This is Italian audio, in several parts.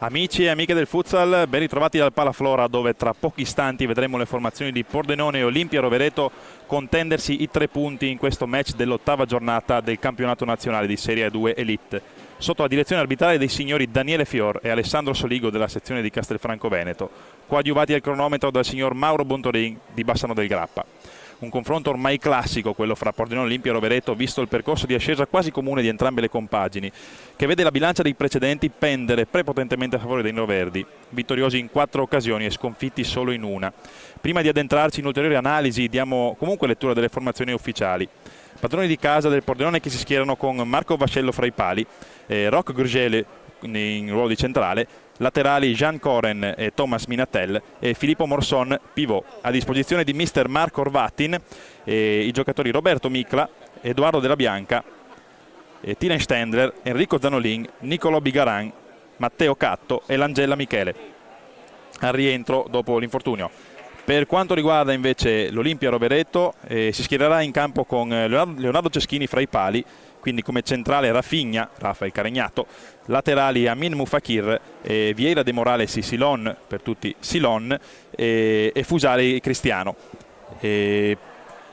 Amici e amiche del futsal, ben ritrovati dal Palaflora, dove tra pochi istanti vedremo le formazioni di Pordenone e Olimpia Rovereto contendersi i 3 punti in questo match dell'8ª giornata del campionato nazionale di Serie 2 Elite, sotto la direzione arbitrale dei signori Daniele Fior e Alessandro Soligo della sezione di Castelfranco Veneto, coadiuvati al cronometro dal signor Mauro Bontorin di Bassano del Grappa. Un confronto ormai classico, quello fra Pordenone, Olimpia e Rovereto, visto il percorso di ascesa quasi comune di entrambe le compagini, che vede la bilancia dei precedenti pendere prepotentemente a favore dei neroverdi, vittoriosi in 4 occasioni e sconfitti solo in una. Prima di addentrarci in ulteriori analisi, diamo comunque lettura delle formazioni ufficiali. Padroni di casa del Pordenone che si schierano con Marco Vascello fra i pali, Roch Grugele in ruolo di centrale, laterali Jean Coren e Thomas Minatel e Filippo Morson pivot. A disposizione di mister Marco Orvatin i giocatori Roberto Micla, Edoardo Della Bianca, Tilen Stendler, Enrico Zanolin, Nicolò Bigaran, Matteo Catto e Langella Michele al rientro dopo l'infortunio. Per quanto riguarda invece l'Olimpia Rovereto, si schiererà in campo con Leonardo Ceschini fra i pali, quindi come centrale Rafinha, Rafael Caregnato, laterali Amin Mufakir, Vieira De Morales e Silon, per tutti Silon, e Fusari Cristiano.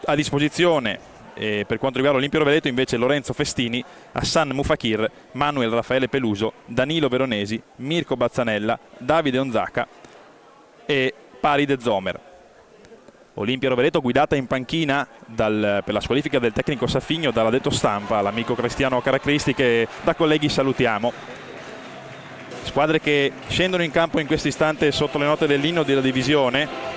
A disposizione per quanto riguarda l'Olimpia Rovereto invece Lorenzo Festini, Hassan Mufakir, Manuel Raffaele Peluso, Danilo Veronesi, Mirko Bazzanella, Davide Onzaca e Paride Zomer. Olimpia Rovereto guidata in panchina per la squalifica del tecnico Saffigno dall'addetto stampa, l'amico Cristiano Caracristi, che da colleghi salutiamo. Squadre che scendono in campo in questo istante sotto le note dell'inno della divisione.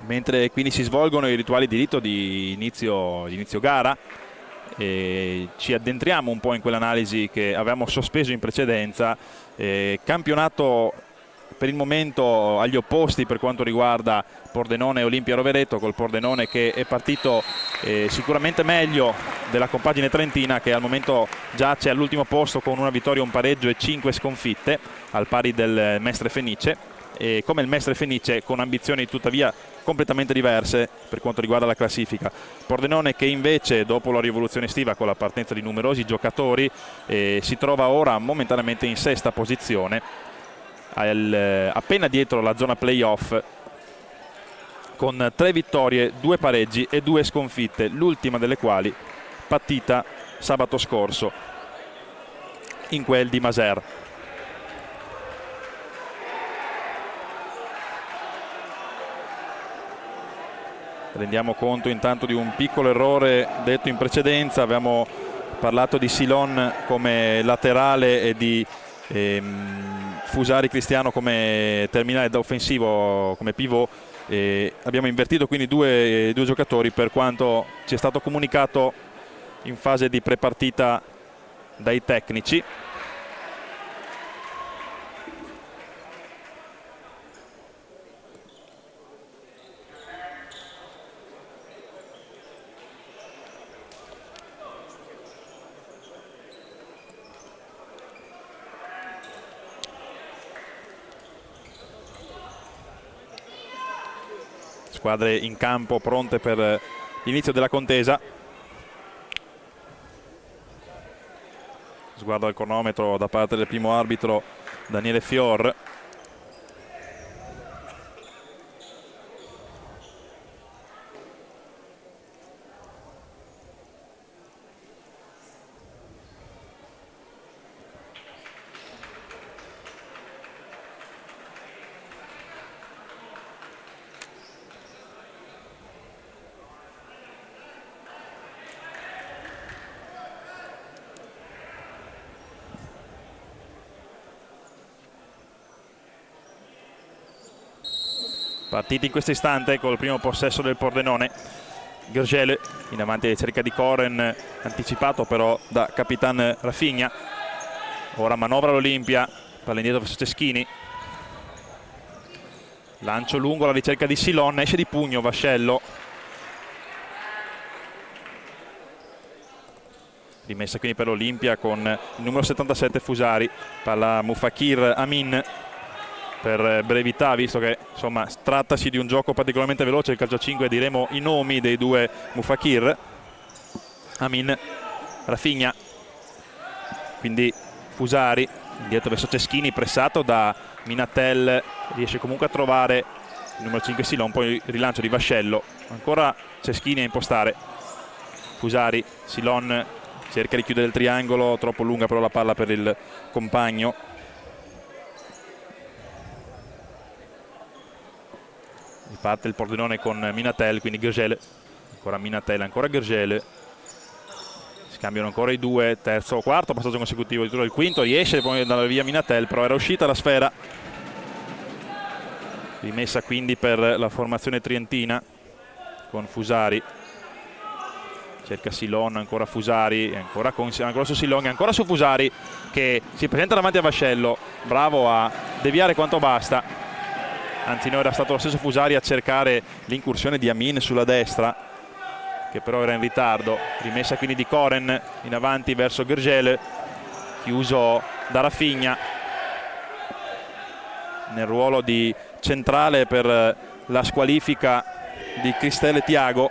Mentre quindi si svolgono i rituali di rito di inizio gara, ci addentriamo un po' in quell'analisi che avevamo sospeso in precedenza. Campionato per il momento agli opposti per quanto riguarda Pordenone e Olimpia Rovereto, col Pordenone che è partito sicuramente meglio della compagine trentina, che al momento giace all'ultimo posto con una vittoria, un pareggio e 5 sconfitte, al pari del Mestre Fenice, e come il Mestre Fenice con ambizioni tuttavia completamente diverse per quanto riguarda la classifica. Pordenone che invece dopo la rivoluzione estiva, con la partenza di numerosi giocatori, si trova ora momentaneamente in 6ª posizione, appena dietro la zona playoff, con 3 vittorie, 2 pareggi e 2 sconfitte, l'ultima delle quali partita sabato scorso in quel di Maser. Rendiamo conto intanto di un piccolo errore detto in precedenza. Abbiamo parlato di Silon come laterale e di Fusari Cristiano come terminale da offensivo, come pivot. Abbiamo invertito quindi due giocatori, per quanto ci è stato comunicato in fase di prepartita dai tecnici. Squadre in campo pronte per l'inizio della contesa. Sguardo al cronometro da parte del primo arbitro Daniele Fior. Partiti in questo istante col primo possesso del Pordenone. Gergele in avanti cerca di Coren, anticipato però da Capitan Rafinha. Ora manovra l'Olimpia, palla indietro verso Ceschini. Lancio lungo alla ricerca di Silon, esce di pugno Vascello. Rimessa quindi per l'Olimpia con il numero 77 Fusari, palla Mufakir Amin per brevità, visto che insomma trattasi di un gioco particolarmente veloce, il calcio a 5 diremo i nomi dei due Mufakir. Amin, Rafinha, quindi Fusari, dietro verso Ceschini, pressato da Minatel, riesce comunque a trovare il numero 5 Silon, poi il rilancio di Vascello, ancora Ceschini a impostare, Fusari, Silon cerca di chiudere il triangolo, troppo lunga però la palla per il compagno. Riparte il Pordenone con Minatel, quindi Gergel, ancora Minatel, ancora Gergel. Scambiano ancora i due, terzo o quarto passaggio consecutivo, addirittura il quinto, riesce poi ad andare via Minatel, però era uscita la sfera. Rimessa quindi per la formazione trientina con Fusari. Cerca Silon, ancora Fusari, ancora su Silon, ancora su Fusari che si presenta davanti a Vascello, bravo a deviare quanto basta. Anzi no, era stato lo stesso Fusari a cercare l'incursione di Amin sulla destra, che però era in ritardo. Rimessa quindi di Koren in avanti verso Gergel, chiuso da Rafinha nel ruolo di centrale per la squalifica di Cristele Tiago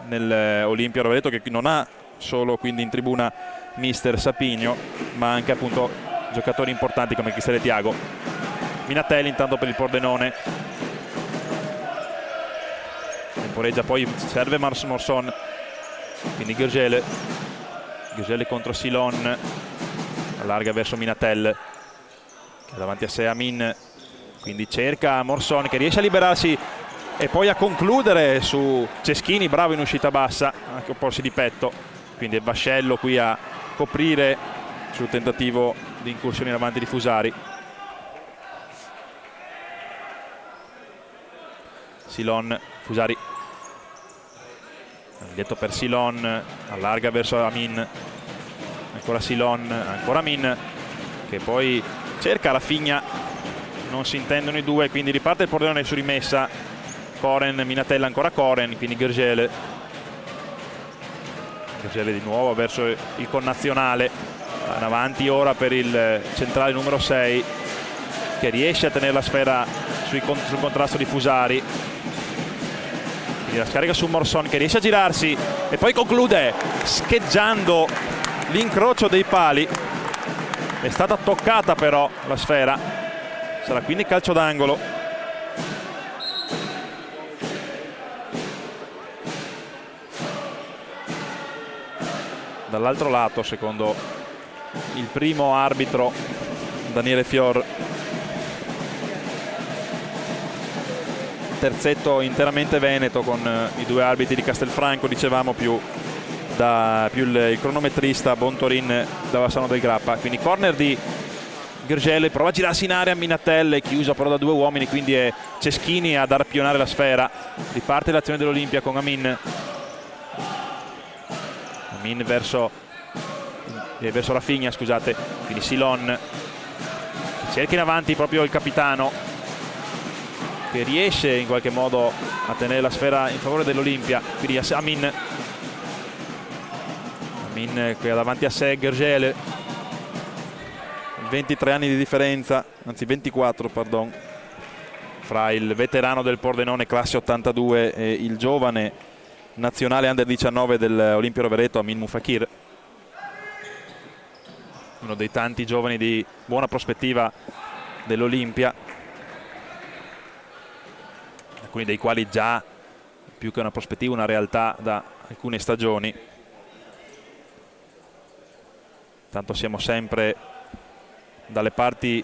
nell'Olimpia Rovereto, che non ha solo quindi in tribuna mister Sapinio, ma anche appunto giocatori importanti come Cristele Tiago. Minatelli intanto per il Pordenone, temporeggia, poi serve Morson, quindi Gergel contro Silon, allarga verso Minatel che ha davanti a sé Amin, quindi cerca Morson che riesce a liberarsi e poi a concludere su Ceschini, bravo in uscita bassa, anche opporsi di petto, quindi è Vascello qui a coprire sul tentativo di incursione in avanti di Fusari. Silon, Fusari, dietro per Silon, allarga verso Amin, ancora Silon, ancora Amin che poi cerca Rafinha, non si intendono i due, quindi riparte il Pordenone su rimessa. Koren, Minatella, ancora Koren, quindi Gergel di nuovo verso il connazionale, in avanti ora per il centrale numero 6 che riesce a tenere la sfera sul contrasto di Fusari, quindi la scarica su Morson che riesce a girarsi e poi conclude scheggiando l'incrocio dei pali. È stata toccata però la sfera, sarà quindi calcio d'angolo. Dall'altro lato, secondo il primo arbitro Daniele Fior, terzetto interamente veneto con i due arbitri di Castelfranco, dicevamo, più il cronometrista Bontorin da Bassano del Grappa. Quindi corner di Gergel, prova a girarsi in area Minatelle, chiusa però da due uomini, quindi è Ceschini ad arpionare la sfera. Riparte l'azione dell'Olimpia con Amin verso Rafinha, scusate, quindi Silon cerca in avanti proprio il capitano che riesce in qualche modo a tenere la sfera in favore dell'Olimpia, quindi Amin che ha davanti a sé Gergel, 23 anni di differenza, anzi 24 pardon, fra il veterano del Pordenone classe 82 e il giovane nazionale under 19 dell'Olimpia Rovereto Amin Mufakir, uno dei tanti giovani di buona prospettiva dell'Olimpia, alcuni dei quali già più che una prospettiva una realtà da alcune stagioni. Tanto siamo sempre dalle parti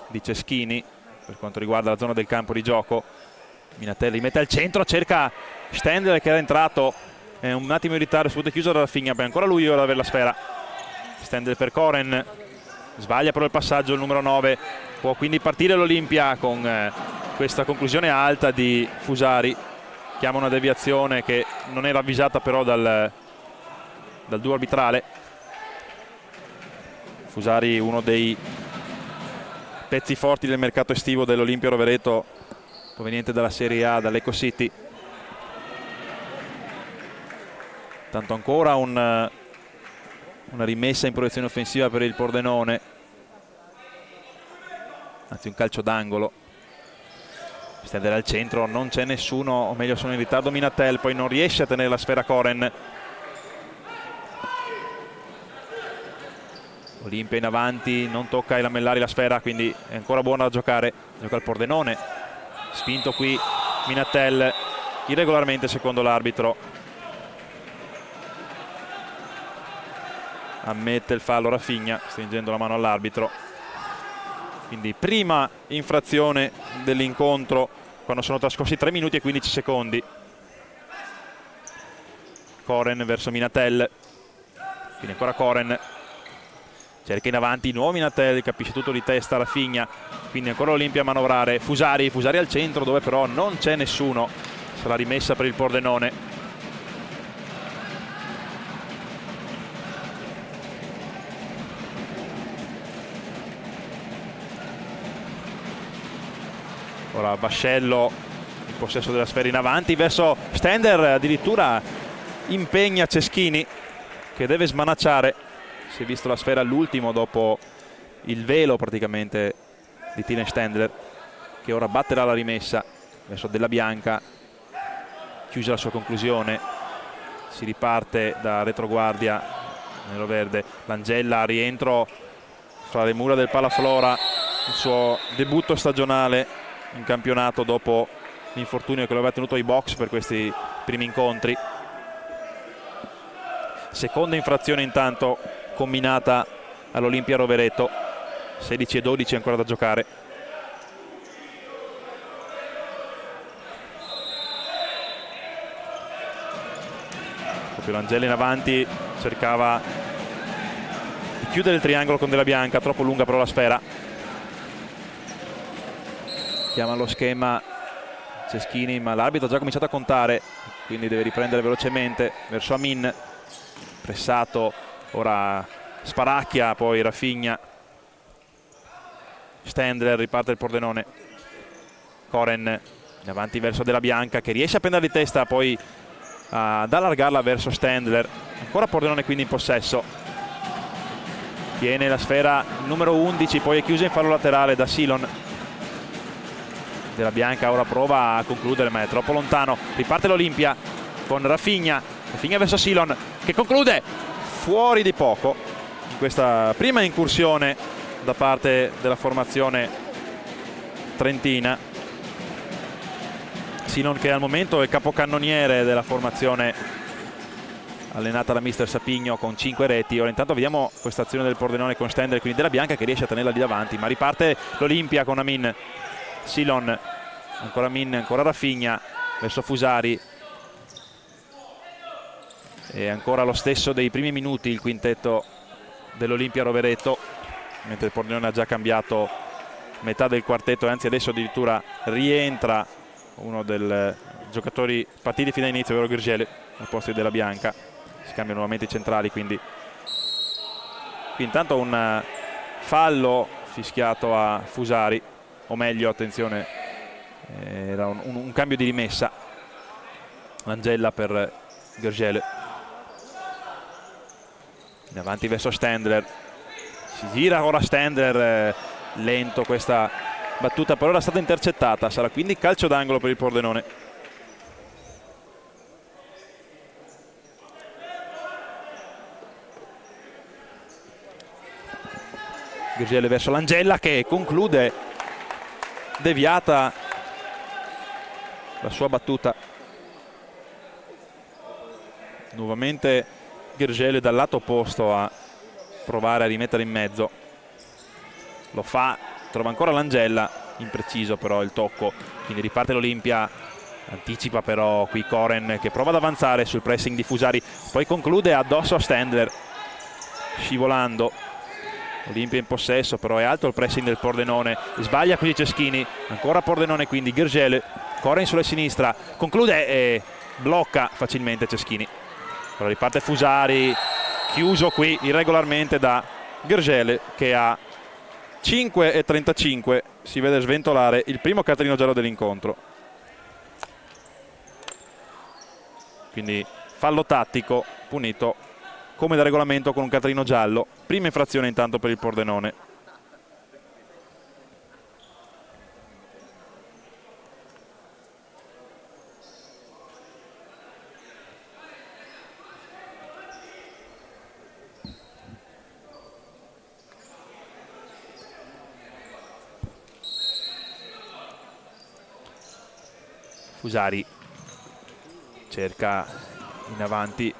di Ceschini per quanto riguarda la zona del campo di gioco. Minatelli mette al centro, cerca Stendel che era entrato, è un attimo in ritardo, subito chiuso da Rafinha, poi ancora lui ora ad avere la sfera. Stendel per Koren, sbaglia però il passaggio il numero 9, può quindi partire l'Olimpia con questa conclusione alta di Fusari, chiama una deviazione che non era avvisata però dal duo arbitrale. Fusari, uno dei pezzi forti del mercato estivo dell'Olimpia Rovereto, proveniente dalla Serie A, dall'Eco City. Tanto ancora una rimessa in proiezione offensiva per il Pordenone, anzi un calcio d'angolo. Stendere al centro, non c'è nessuno, o meglio sono in ritardo Minatel, poi non riesce a tenere la sfera Koren. Olimpia in avanti, non tocca ai lamellari la sfera, quindi è ancora buona da giocare. Gioca il Pordenone, spinto qui Minatel, irregolarmente secondo l'arbitro. Ammette il fallo Rafinha, stringendo la mano all'arbitro. Quindi prima infrazione dell'incontro quando sono trascorsi 3 minuti e 15 secondi. Koren verso Minatel, quindi ancora Koren. Cerca in avanti, nuovo Minatel, capisce tutto di testa Rafinha, quindi ancora Olimpia a manovrare. Fusari al centro dove però non c'è nessuno, sarà rimessa per il Pordenone. Ora Vascello in possesso della sfera in avanti verso Stender, addirittura impegna Ceschini che deve smanacciare. Si è visto la sfera all'ultimo dopo il velo praticamente di Tine Stendler, che ora batterà la rimessa verso Della Bianca. Chiusa la sua conclusione, si riparte da retroguardia nero-verde. Langella, rientro fra le mura del Palaflora, il suo debutto stagionale in campionato dopo l'infortunio che lo aveva tenuto ai box per questi primi incontri. Seconda infrazione intanto combinata all'Olimpia Rovereto, 16 e 12 ancora da giocare. Proprio Langella in avanti, cercava di chiudere il triangolo con Della Bianca, troppo lunga però la sfera. Chiama lo schema Ceschini, ma l'arbitro ha già cominciato a contare, quindi deve riprendere velocemente verso Amin. Pressato, ora Sparacchia, poi Rafinha. Stendler, riparte il Pordenone. Koren in avanti verso Della Bianca che riesce a prendere di testa, poi ad allargarla verso Stendler. Ancora Pordenone quindi in possesso. Tiene la sfera numero 11, poi è chiusa in fallo laterale da Silon. Della Bianca ora prova a concludere ma è troppo lontano. Riparte l'Olimpia con Rafinha verso Silon che conclude fuori di poco in questa prima incursione da parte della formazione trentina. Silon che al momento è capocannoniere della formazione allenata da mister Sapigno con 5 reti. Ora intanto vediamo questa azione del Pordenone con Stender, quindi Della Bianca che riesce a tenerla lì davanti, ma riparte l'Olimpia con Amin. Silon, ancora Amin, ancora Rafinha verso Fusari. E ancora lo stesso dei primi minuti il quintetto dell'Olimpia Rovereto, mentre il Pordenone ha già cambiato metà del quartetto, anzi adesso addirittura rientra uno dei giocatori partiti fino all'inizio, ovvero Girgele, al posto di Della Bianca. Si cambiano nuovamente i centrali, quindi qui intanto un fallo fischiato a Fusari, o meglio, attenzione, era un cambio di rimessa. Langella per Girgele. In avanti verso Stendler, si gira ora Stendler, lento questa battuta, però era stata intercettata, sarà quindi calcio d'angolo per il Pordenone. Girgele verso Langella che conclude, deviata la sua battuta. Nuovamente Girgele dal lato opposto a provare a rimettere in mezzo. Lo fa, trova ancora Langella, impreciso però il tocco, quindi riparte l'Olimpia. Anticipa però qui Koren che prova ad avanzare sul pressing di Fusari, poi conclude addosso a Stendler, scivolando. Olimpia in possesso, però è alto il pressing del Pordenone, sbaglia così Ceschini, ancora Pordenone quindi Girgele, Koren sulla sinistra, conclude e blocca facilmente Ceschini. Ora riparte Fusari, chiuso qui irregolarmente da Girgele che a 5:35 si vede sventolare il primo cartellino giallo dell'incontro. quindi fallo tattico punito come da regolamento con un cartellino giallo. Prima infrazione intanto per il Pordenone. Fusari cerca in avanti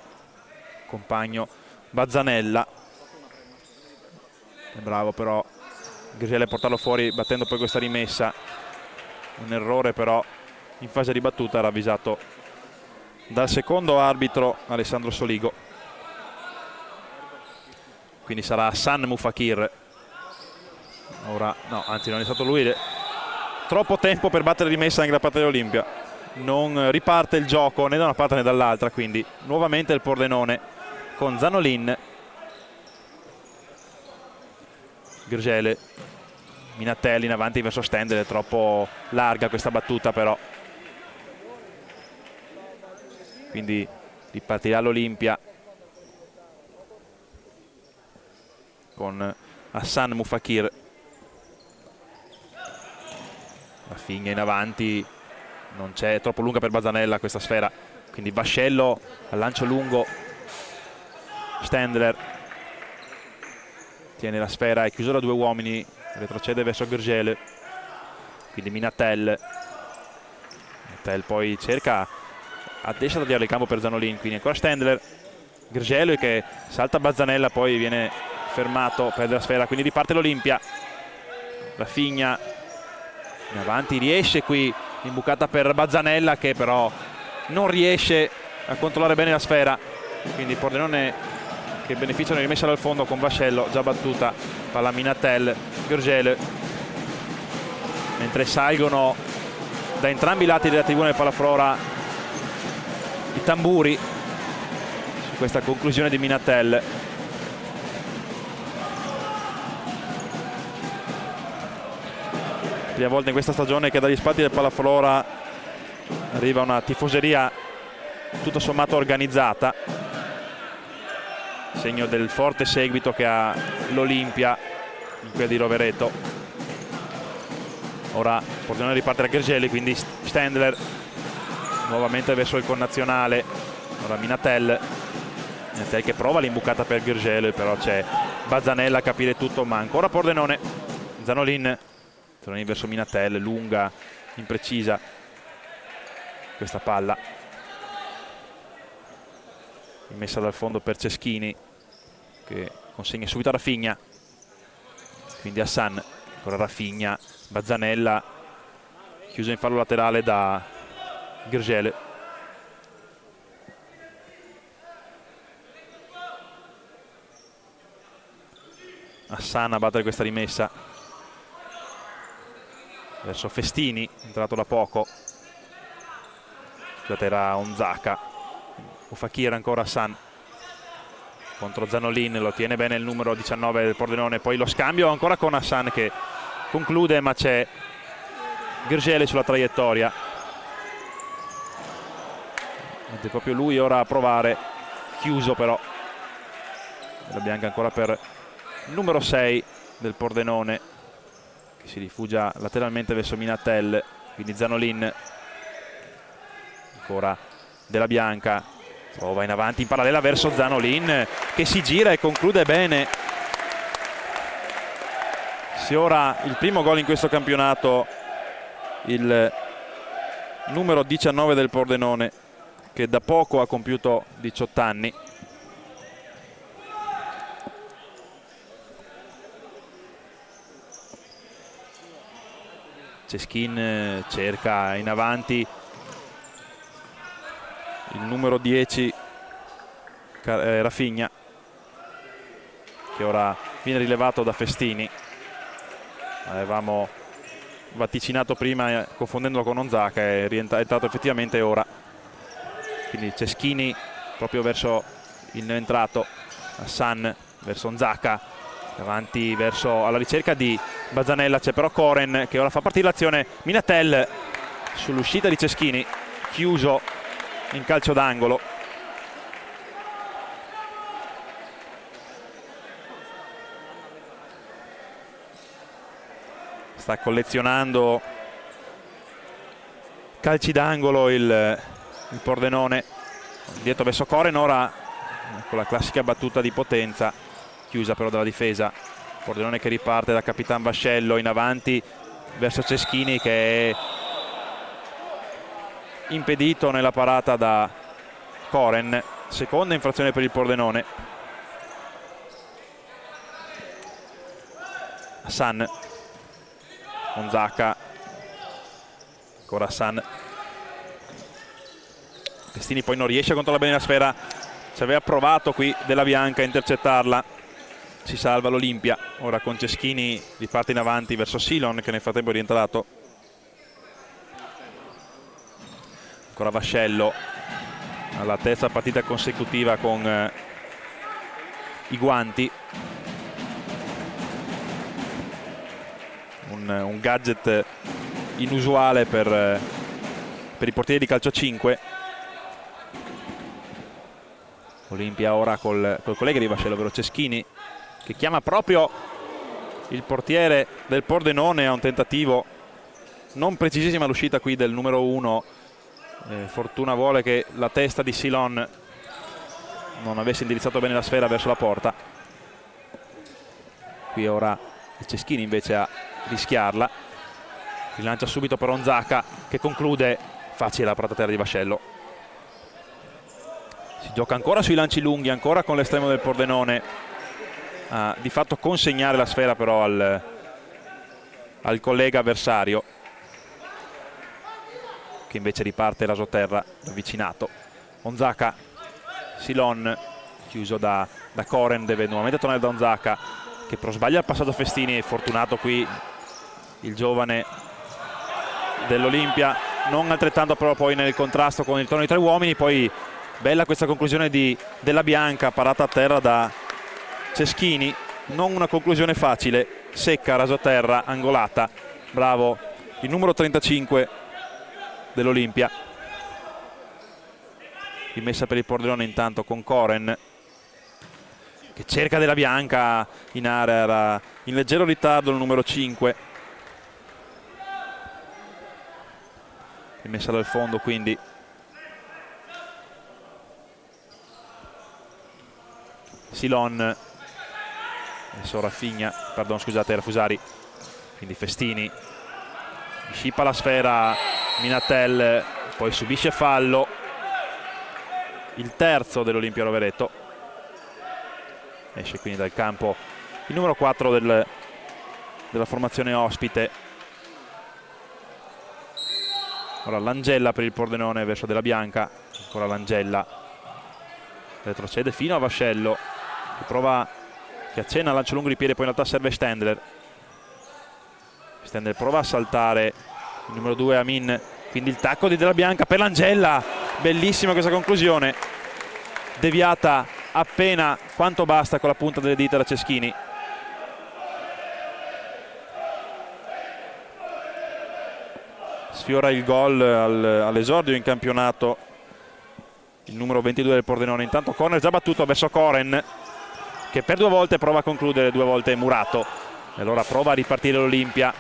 compagno Bazzanella, è bravo però Grisele a portarlo fuori battendo poi questa rimessa, un errore però in fase di battuta ravvisato dal secondo arbitro Alessandro Soligo, quindi sarà Hassan Mufakir. Ora no, anzi non è stato lui, troppo tempo per battere rimessa anche da parte dell'Olimpia, non riparte il gioco né da una parte né dall'altra, quindi nuovamente il Pordenone con Zanolin, Grisele, Minatelli in avanti verso Stendel, è troppo larga questa battuta però, quindi ripartirà l'Olimpia con Hassan Mufakir. Raffigna in avanti, non c'è, troppo lunga per Bazzanella questa sfera, quindi Vascello al lancio lungo, Stendler tiene la sfera, è chiuso da due uomini, retrocede verso Grisele, quindi Minatel poi cerca a destra da dietro il campo per Zanolin, quindi ancora Stendler, Grisele che salta Bazzanella, poi viene fermato, perde la sfera, quindi riparte l'Olimpia. Raffigna in avanti, riesce qui l'imbucata per Bazzanella che però non riesce a controllare bene la sfera, quindi Pordenone che beneficia di rimessa dal fondo con Vascello già battuta, palla Minatel, Grisele, mentre salgono da entrambi i lati della tribuna del Palaflora i tamburi su questa conclusione di Minatel. Prima volta in questa stagione che dagli spalti del Palaflora arriva una tifoseria tutto sommato organizzata, segno del forte seguito che ha l'Olimpia in quella di Rovereto. Ora Pordenone riparte da Grisele, quindi Stendler nuovamente verso il connazionale, ora Minatel che prova l'imbucata per Grisele, però c'è Bazzanella a capire tutto, ma ancora Pordenone. Zanolin verso Minatel, lunga, imprecisa questa palla, messa dal fondo per Ceschini che consegna subito a Raffigna, quindi Hassan, ancora Raffigna, Bazzanella chiuso in fallo laterale da Grisele. Hassan a battere questa rimessa verso Festini, entrato da poco, scusate era Onzaka, Mufakir ancora Hassan contro Zanolin, lo tiene bene il numero 19 del Pordenone, poi lo scambio ancora con Hassan che conclude, ma c'è Grisele sulla traiettoria ed è proprio lui ora a provare, chiuso però, la bianca ancora per il numero 6 del Pordenone che si rifugia lateralmente verso Minatel, quindi Zanolin, ancora della bianca, prova in avanti in parallela verso Zanolin che si gira e conclude bene. Si ora il primo gol in questo campionato, il numero 19 del Pordenone che da poco ha compiuto 18 anni. Ceschin cerca in avanti il numero 10 Raffigna che ora viene rilevato da Festini. Avevamo vaticinato prima confondendolo con Onzaka, è rientrato effettivamente ora, quindi Ceschini proprio verso il neoentrato, Hassan verso Onzaka, davanti verso alla ricerca di Bazzanella, c'è però Koren che ora fa partire l'azione, Minatel sull'uscita di Ceschini, chiuso in calcio d'angolo. Sta collezionando calci d'angolo il Pordenone. Dietro verso Koren, ora con la classica battuta di potenza, chiusa però dalla difesa. Pordenone che riparte da Capitan Vascello in avanti verso Ceschini, che è impedito nella parata da Koren. Seconda infrazione per il Pordenone. Hassan, Onzaka, ancora Hassan. Festini poi non riesce a controllare bene la sfera, ci aveva provato qui Della Bianca a intercettarla, si salva l'Olimpia. Ora con Ceschini riparte in avanti verso Silon, che nel frattempo è rientrato. Ancora Vascello, alla terza partita consecutiva con i guanti. Un gadget inusuale per i portieri di calcio 5. Olimpia ora col collega di Vascello, ovvero Ceschini, che chiama proprio il portiere del Pordenone a un tentativo. Non precisissima l'uscita qui del numero 1. Fortuna vuole che la testa di Silon non avesse indirizzato bene la sfera verso la porta. Qui ora il Ceschini invece a rischiarla. Rilancia subito per Onzaka, che conclude facile la parata a terra di Vascello. Si gioca ancora sui lanci lunghi, ancora con l'estremo del Pordenone a di fatto consegnare la sfera però al collega avversario, che invece riparte rasoterra avvicinato. Onzaka, Silon chiuso da Koren, deve nuovamente tornare da Onzaka, che però sbaglia il passaggio Festini. È fortunato qui il giovane dell'Olimpia, non altrettanto però poi nel contrasto con il turno di 3 uomini. Poi bella questa conclusione di Della Bianca, parata a terra da Ceschini, non una conclusione facile, secca, rasoterra, angolata. Bravo il numero 35 dell'Olimpia. Rimessa per il Pordenone intanto con Koren, che cerca Della Bianca in area, era in leggero ritardo il numero 5. Rimessa dal fondo quindi. Silon, adesso Raffigna, pardon scusate, era Fusari, quindi Festini, scippa la sfera Minatel, poi subisce fallo, il terzo dell'Olimpia Rovereto. Esce quindi dal campo il numero 4 della formazione ospite. Ora Langella per il Pordenone verso Della Bianca, ancora Langella, retrocede fino a Vascello, che accenna al lancio lungo di piede, poi in realtà serve Stendler. Stendler prova a saltare il numero 2 Amin, quindi il tacco di Della Bianca per Langella. Bellissima questa conclusione, deviata appena quanto basta con la punta delle dita da Ceschini. Sfiora il gol all'esordio in campionato il numero 22 del Pordenone. Intanto corner già battuto verso Koren, che per 2 volte prova a concludere, 2 volte murato. E allora prova a ripartire l'Olimpia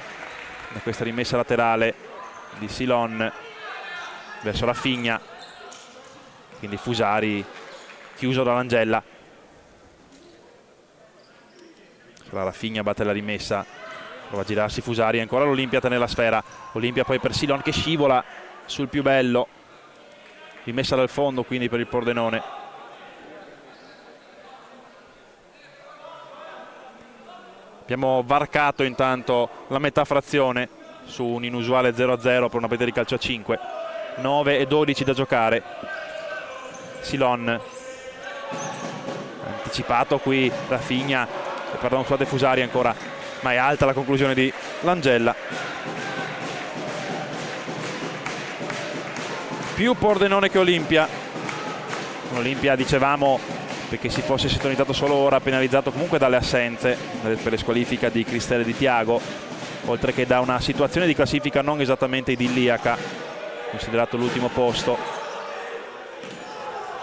da questa rimessa laterale di Silon verso Raffigna, quindi Fusari chiuso da Langella. La Raffigna batte la rimessa, prova a girarsi Fusari, ancora l'Olimpia tiene la sfera. Olimpia poi per Silon che scivola sul più bello, rimessa dal fondo quindi per il Pordenone. Abbiamo varcato intanto la metà frazione su un inusuale 0-0 per una partita di calcio a 5. 9 e 12 da giocare. Silon anticipato qui Raffigna, pardon scusate Fusari ancora, ma è alta la conclusione di Langella. Più Pordenone che Olimpia. Olimpia, dicevamo, perché si fosse sintonizzato solo ora, penalizzato comunque dalle assenze per le squalifica di Cristelle e di Tiago, oltre che da una situazione di classifica non esattamente idilliaca, considerato l'ultimo posto.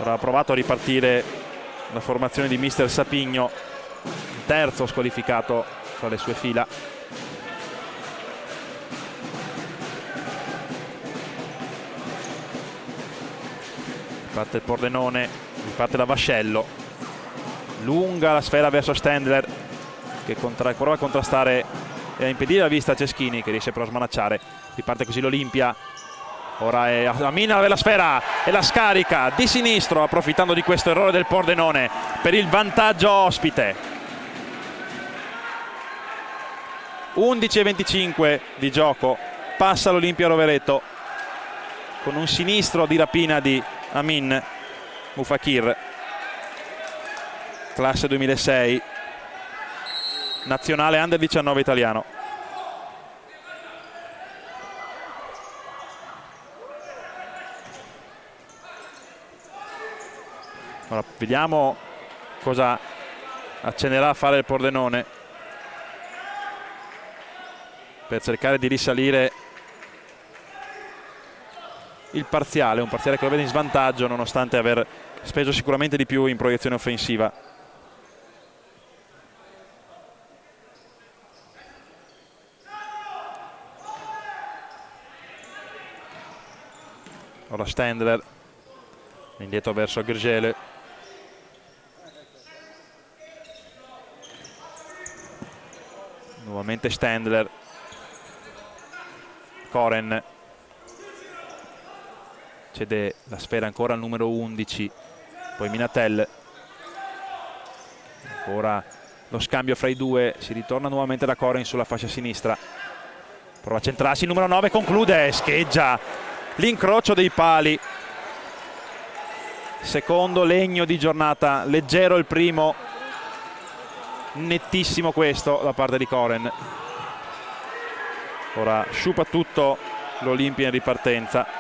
Ora ha provato a ripartire la formazione di mister Sapigno, terzo squalificato fra le sue fila. Riparte il Pordenone, riparte da Vascello, lunga la sfera verso Stendler che prova a contrastare e a impedire la vista a Ceschini, che riesce però a smanacciare. Riparte così l'Olimpia. Ora è Amin aveva la sfera e la scarica di sinistro, approfittando di questo errore del Pordenone per il vantaggio ospite. 11:25 di gioco, passa l'Olimpia Rovereto con un sinistro di rapina di Amin Mufakir, classe 2006, nazionale under 19 italiano. Ora vediamo cosa accennerà a fare il Pordenone per cercare di risalire il parziale, un parziale che lo vede in svantaggio nonostante aver speso sicuramente di più in proiezione offensiva. Ora Stendler indietro verso Gergele. Nuovamente Stendler, Koren cede la sfera ancora al numero 11, poi Minatel, ancora lo scambio fra i due, si ritorna nuovamente da Koren sulla fascia sinistra, prova a centrarsi, il numero 9 conclude, scheggia l'incrocio dei pali, secondo legno di giornata, leggero il primo, nettissimo questo da parte di Koren. Ora sciupa tutto l'Olimpia in ripartenza.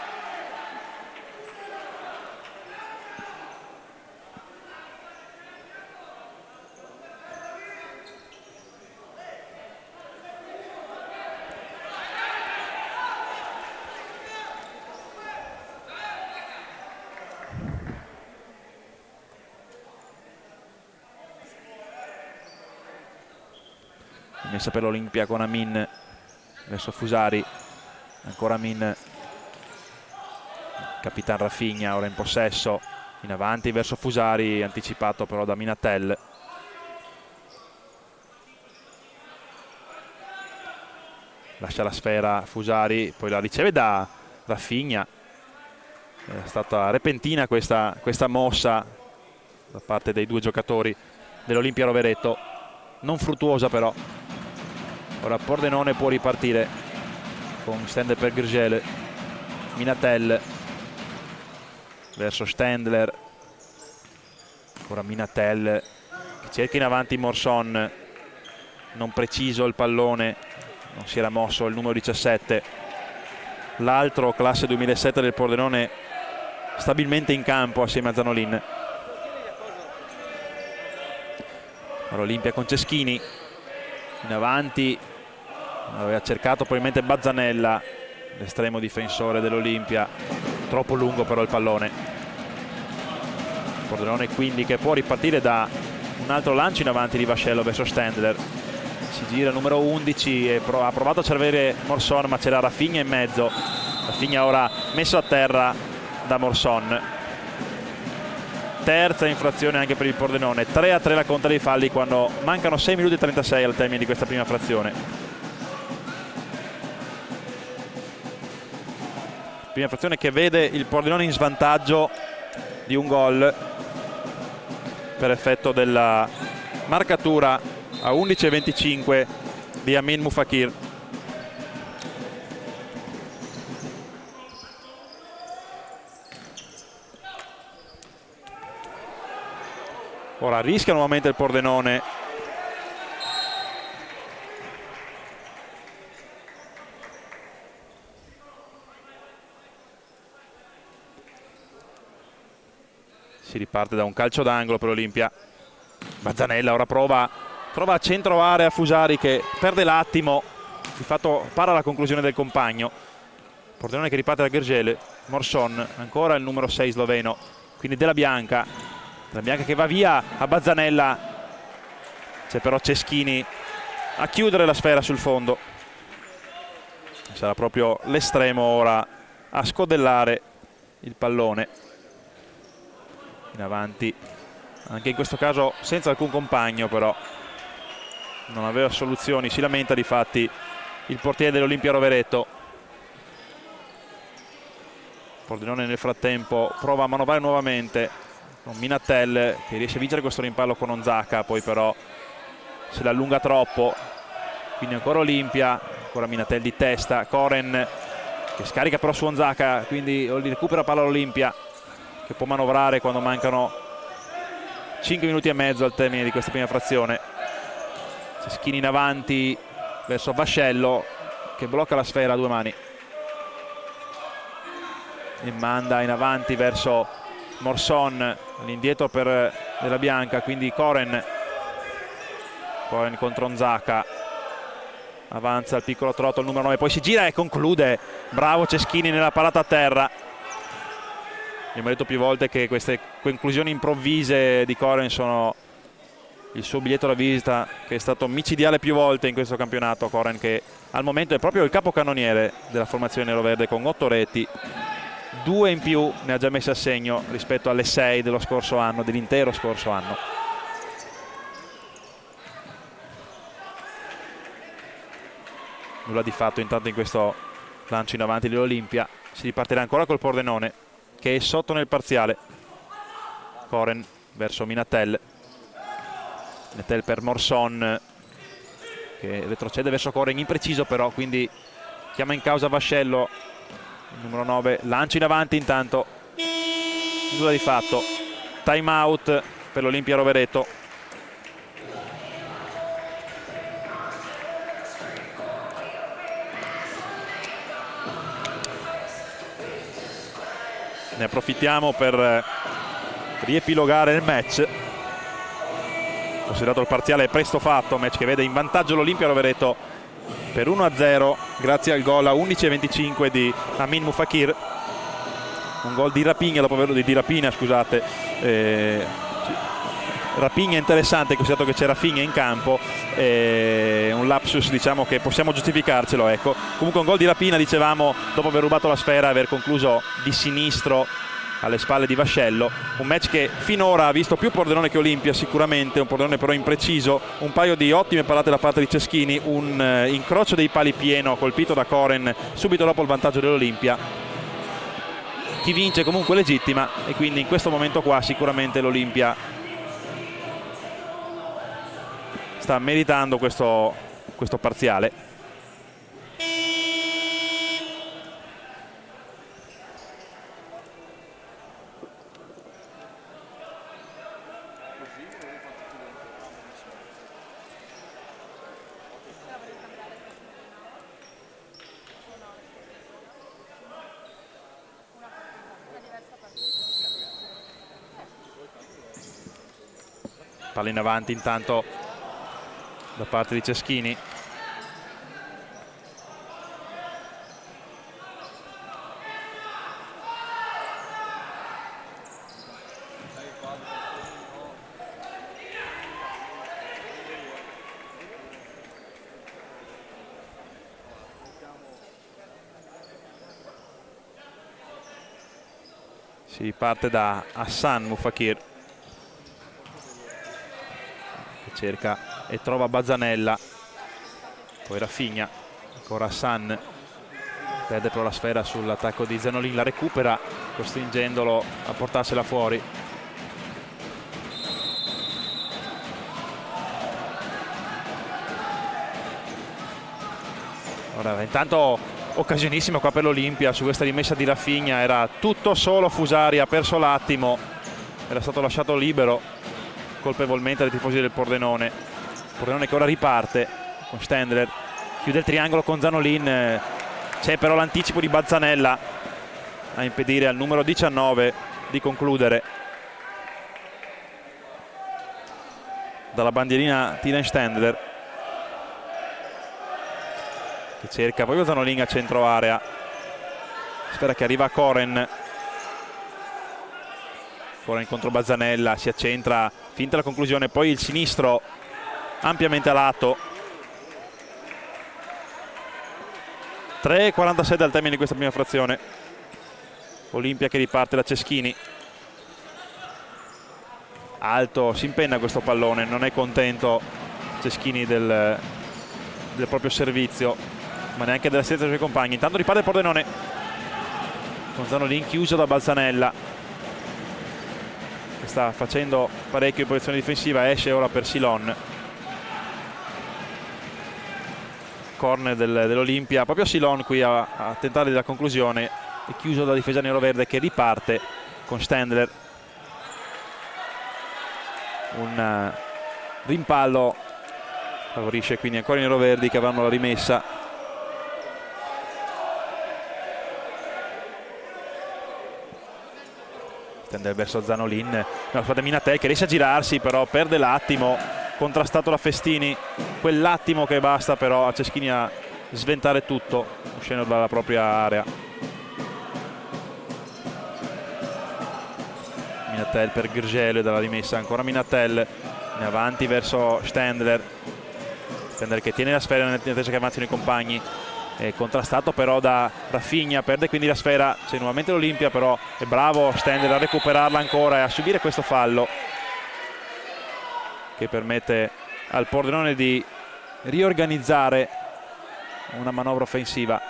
Messa per l'Olimpia con Amin verso Fusari, ancora Amin, Capitan Rafinha ora in possesso, in avanti verso Fusari, anticipato però da Minatel. Lascia la sfera Fusari, poi la riceve da Rafinha. È stata repentina questa mossa da parte dei due giocatori dell'Olimpia Rovereto, non fruttuosa però. Ora Pordenone può ripartire con Stendler per Gergele, Minatel verso Stendler, ancora Minatel che cerca in avanti Morson, non preciso il pallone, non si era mosso il numero 17, l'altro classe 2007 del Pordenone stabilmente in campo assieme a Zanolin. Ora Olimpia con Ceschini in avanti, aveva cercato probabilmente Bazzanella, l'estremo difensore dell'Olimpia, troppo lungo però il pallone. Pordenone quindi che può ripartire da un altro lancio in avanti di Vascello verso Stendler, si gira il numero 11 e ha provato a cervere Morson ma c'era Rafinha in mezzo. Rafinha ora messo a terra da Morson. Terza infrazione anche per il Pordenone, 3-3 la conta dei falli quando mancano 6 minuti e 36 al termine di questa prima frazione. Prima frazione che vede il Pordenone in svantaggio di un gol per effetto della marcatura a 11:25 di Amin Mufakir. Ora rischia nuovamente il Pordenone. Si riparte da un calcio d'angolo per l'Olimpia. Bazzanella ora prova a centro area Fusari che perde l'attimo, di fatto para la conclusione del compagno. Pordenone che riparte da Gergele, Morson, ancora il numero 6 sloveno quindi Della Bianca che va via a Bazzanella, c'è però Ceschini a chiudere la sfera sul fondo. Sarà proprio l'estremo ora a scodellare il pallone in avanti, anche in questo caso senza alcun compagno, però non aveva soluzioni, si lamenta difatti il portiere dell'Olimpia Rovereto. Pordenone nel frattempo prova a manovrare nuovamente con Minatel, che riesce a vincere questo rimpallo con Onzacca, poi però se la allunga troppo, quindi ancora Olimpia, ancora Minatel di testa, Koren che scarica però su Onzacca, quindi recupera palla l'Olimpia, che può manovrare quando mancano 5 minuti e mezzo al termine di questa prima frazione. Ceschini in avanti verso Vascello, che blocca la sfera a due mani e manda in avanti verso Morson, all'indietro per Della Bianca, quindi Koren contro Onzacca, avanza il piccolo trotto il numero 9, poi si gira e conclude, bravo Ceschini nella parata a terra. Abbiamo detto più volte che queste conclusioni improvvise di Koren sono il suo biglietto da visita, che è stato micidiale più volte in questo campionato. Koren, che al momento è proprio il capocannoniere della formazione neroverde con 8 reti, 2 in più ne ha già messe a segno rispetto alle 6 dello scorso anno, dell'intero scorso anno. Nulla di fatto intanto in questo lancio in avanti dell'Olimpia. Si ripartirà ancora col Pordenone, che è sotto nel parziale. Koren verso Minatel, Minatel per Morson, che retrocede verso Koren, impreciso però, quindi chiama in causa Vascello, il numero 9, lancio in avanti intanto, nulla di fatto, time out per l'Olimpia Rovereto. Ne approfittiamo per riepilogare il match, considerato il parziale presto fatto, match che vede in vantaggio l'Olimpia Rovereto per 1-0 grazie al gol a 11:25 di Amin Mufakir, un gol di Rapigna dopo averlo di Rapina, scusate, Rapigna interessante considerato che c'è Rafinha in campo, un lapsus diciamo che possiamo giustificarcelo, ecco. Comunque un gol di Rapina, dicevamo, dopo aver rubato la sfera, aver concluso di sinistro alle spalle di Vascello. Un match che finora ha visto più Pordenone che Olimpia, sicuramente un Pordenone però impreciso, un paio di ottime parate da parte di Ceschini, un incrocio dei pali pieno colpito da Koren subito dopo il vantaggio dell'Olimpia. Chi vince comunque legittima, e quindi in questo momento qua sicuramente l'Olimpia sta meritando questo parziale. Palla in avanti intanto da parte di Ceschini. Si parte da Hassan Mufakir, che cerca e trova Bazzanella, poi Rafinha, ancora Hassan, perde però la sfera sull'attacco di Zenolin, la recupera costringendolo a portarsela fuori. Ora, intanto occasionissima qua per l'Olimpia su questa rimessa di Rafinha, era tutto solo Fusari, ha perso l'attimo, era stato lasciato libero colpevolmente dai tifosi del Pordenone. Pordenone che ora riparte con Stendler, chiude il triangolo con Zanolin, c'è però l'anticipo di Bazzanella a impedire al numero 19 di concludere. Dalla bandierina Tilen Stendler, che cerca poi Zanolin a centro area, spera che arriva a Koren, Coren contro Bazzanella, si accentra, finta la conclusione, poi il sinistro ampiamente a lato. 3:47 al termine di questa prima frazione. Olimpia che riparte da Ceschini. Alto, si impenna questo pallone, non è contento Ceschini del proprio servizio, ma neanche dell'assistenza dei suoi compagni. Intanto riparte il Pordenone con Zanolin chiuso da Balzanella, che sta facendo parecchio in posizione difensiva. Esce ora per Silon. Corner dell'Olimpia, proprio Silon qui a tentare la conclusione, è chiuso dalla difesa neroverde che riparte con Stendler. Un rimpallo favorisce quindi ancora i neroverdi che avranno la rimessa. Stendler verso Zanolin, Minatel che riesce a girarsi, però perde l'attimo, contrastato da Festini, quell'attimo che basta però a Ceschini a sventare tutto uscendo dalla propria area. Minatel per Gurgel dalla rimessa, ancora Minatel in avanti verso Stendler. Stendler che tiene la sfera nell'attesa che avanzino i compagni, è contrastato però da Rafinha, perde quindi la sfera. C'è nuovamente l'Olimpia, però è bravo Stendler a recuperarla ancora e a subire questo fallo che permette al Pordenone di riorganizzare una manovra offensiva.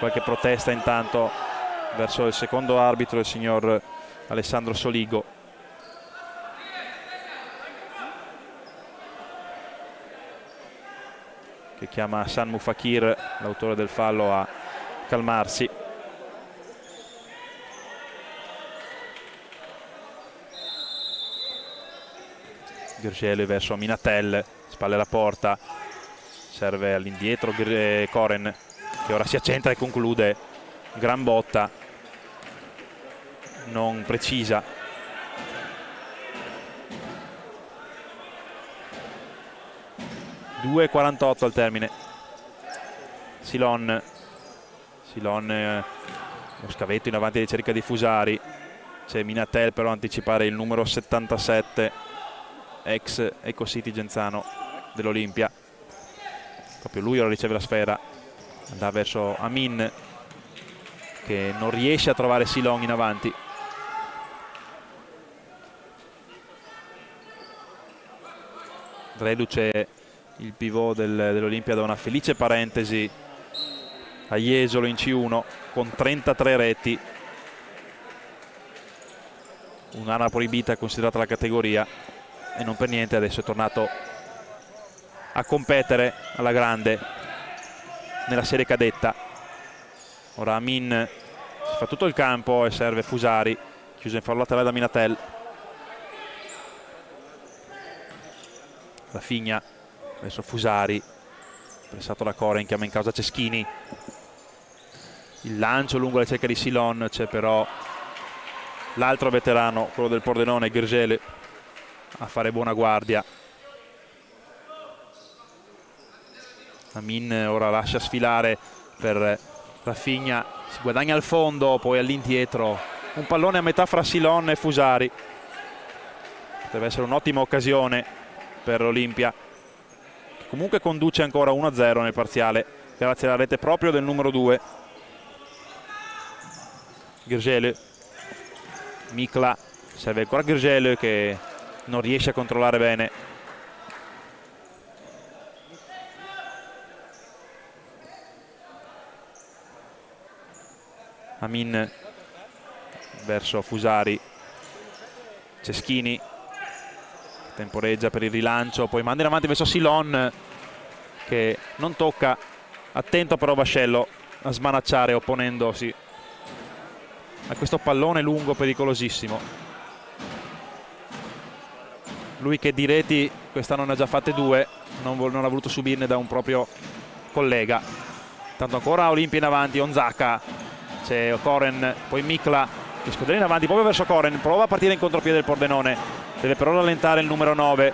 Qualche protesta intanto verso il secondo arbitro, il signor Alessandro Soligo. Che chiama Hassan Mufakir, l'autore del fallo, a calmarsi. Gurgel verso Minatel, spalle alla porta, serve all'indietro Coren, che ora si accentra e conclude. Gran botta, non precisa. (2:48 al termine). Silon, lo scavetto in avanti di ricerca di Fusari. C'è Minatel però a anticipare il numero 77, ex Eco City Genzano dell'Olimpia. Proprio lui ora riceve la sfera, andrà verso Amin che non riesce a trovare Silon in avanti. Reduce il pivot dell'Olimpia da una felice parentesi a Jesolo in C1 con 33 reti, un'arma proibita considerata la categoria, e non per niente adesso è tornato a competere alla grande nella serie cadetta. Ora Amin si fa tutto il campo e serve Fusari, chiuso in fallo laterale da Minatel. Rafinha verso Fusari, pressato da Coren, chiama in causa Ceschini. Il lancio lungo la cerca di Silon, c'è però l'altro veterano, quello del Pordenone, Gurgel, a fare buona guardia. Amin ora lascia sfilare per Rafinha, si guadagna al fondo, poi all'indietro un pallone a metà fra Silon e Fusari. Deve essere un'ottima occasione per l'Olimpia, che comunque conduce ancora 1-0 nel parziale grazie alla rete proprio del numero 2. Gurgel, Mikla, serve ancora Gurgel che non riesce a controllare bene. Amin verso Fusari, Ceschini temporeggia per il rilancio, poi manda in avanti verso Silon che non tocca, attento però Vascello a smanacciare opponendosi a questo pallone lungo pericolosissimo. Lui che di reti quest'anno ne ha già fatte 2, non ha voluto subirne da un proprio collega. Tanto ancora Olimpia in avanti, Onzaka, c'è Coren, poi Mikla che scodella in avanti proprio verso Coren, prova a partire in contropiede del Pordenone, deve però rallentare il numero 9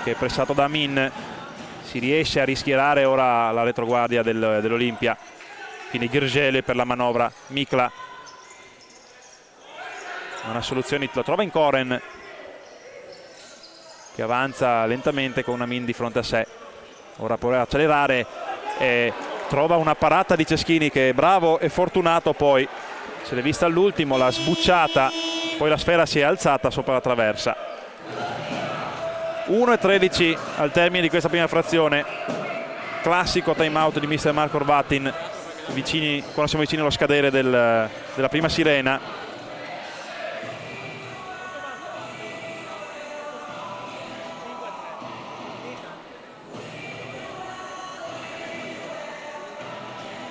che è pressato da Amin. Si riesce a rischierare ora la retroguardia dell'Olimpia, quindi Grgele per la manovra, Mikla. Una soluzione lo trova in Koren, che avanza lentamente con Amin di fronte a sé. Ora può accelerare e trova una parata di Ceschini, che è bravo e fortunato, poi se l'è vista all'ultimo, l'ha sbucciata, poi la sfera si è alzata sopra la traversa. 1:13 al termine di questa prima frazione. Classico time out di mister Marco Orvatin quando siamo vicini allo scadere della prima sirena.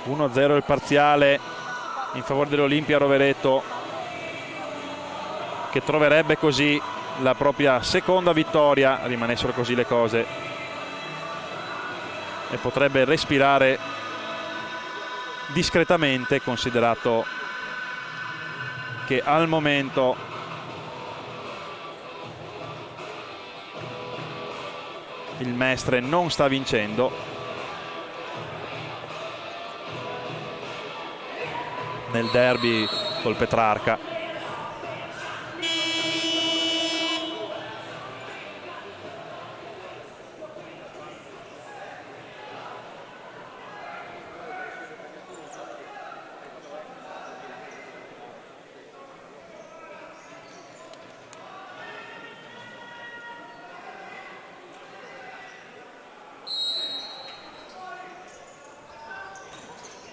(1-0) il parziale in favore dell'Olimpia Rovereto, che troverebbe così la propria seconda vittoria, rimanessero così le cose, e potrebbe respirare discretamente, considerato che al momento il Mestre non sta vincendo nel derby col Petrarca.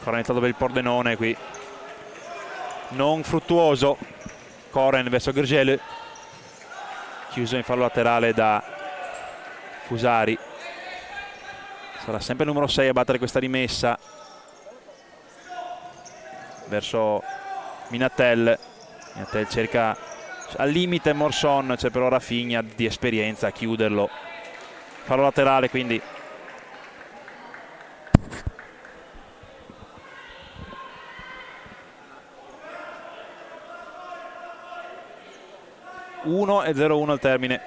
Cornettato per il Pordenone qui, non fruttuoso. Koren verso Grgele, chiuso in fallo laterale da Fusari. Sarà sempre il numero 6 a battere questa rimessa verso Minatel. Minatel cerca al limite Morson, c'è però Rafinha di esperienza a chiuderlo. Fallo laterale, quindi (1-0-1) al termine.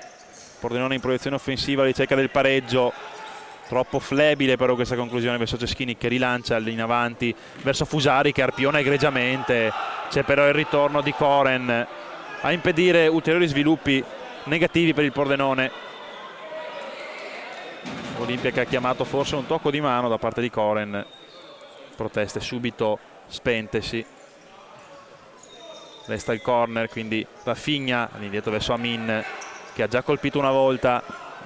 Pordenone in proiezione offensiva, ricerca del pareggio, troppo flebile però questa conclusione verso Ceschini, che rilancia in avanti verso Fusari, che arpiona egregiamente. C'è però il ritorno di Koren a impedire ulteriori sviluppi negativi per il Pordenone. Olimpia che ha chiamato forse un tocco di mano da parte di Koren, proteste subito spentesi. Resta il corner, quindi Rafinha all'indietro verso Amin, che ha già colpito una volta,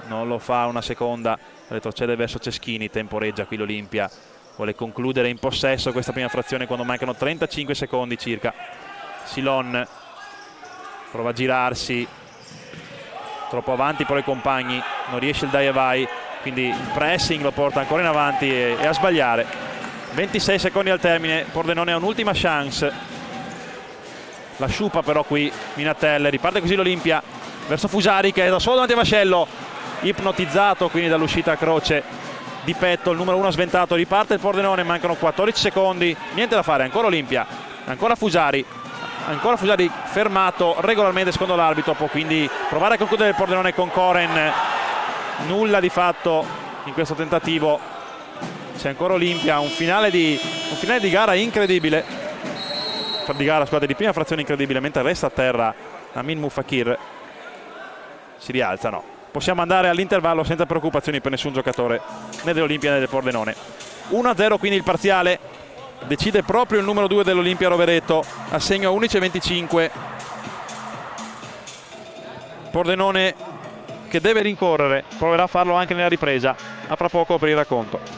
non lo fa una seconda, retrocede verso Ceschini. Temporeggia qui l'Olimpia, vuole concludere in possesso questa prima frazione quando mancano 35 secondi circa. Silon prova a girarsi, troppo avanti però i compagni, non riesce il dai e vai, quindi il pressing lo porta ancora in avanti e a sbagliare. 26 secondi al termine, Pordenone ha un'ultima chance. La sciupa però qui Minatel, riparte così l'Olimpia verso Fusari, che è da solo davanti a Vascello, ipnotizzato quindi dall'uscita a croce di petto, il numero 1 sventato. Riparte il Pordenone, mancano 14 secondi, niente da fare, ancora Olimpia, ancora Fusari fermato regolarmente secondo l'arbitro. Può quindi provare a concludere il Pordenone con Koren, nulla di fatto in questo tentativo. C'è ancora Olimpia, un finale di gara incredibile, di prima frazione incredibile, mentre resta a terra Amin Mufakir. Si rialza, no. Possiamo andare all'intervallo senza preoccupazioni per nessun giocatore né dell'Olimpia né del Pordenone. 1-0 quindi il parziale, decide proprio il numero 2 dell'Olimpia Rovereto, assegno a 11:25. Pordenone che deve rincorrere, proverà a farlo anche nella ripresa. A fra poco per il racconto.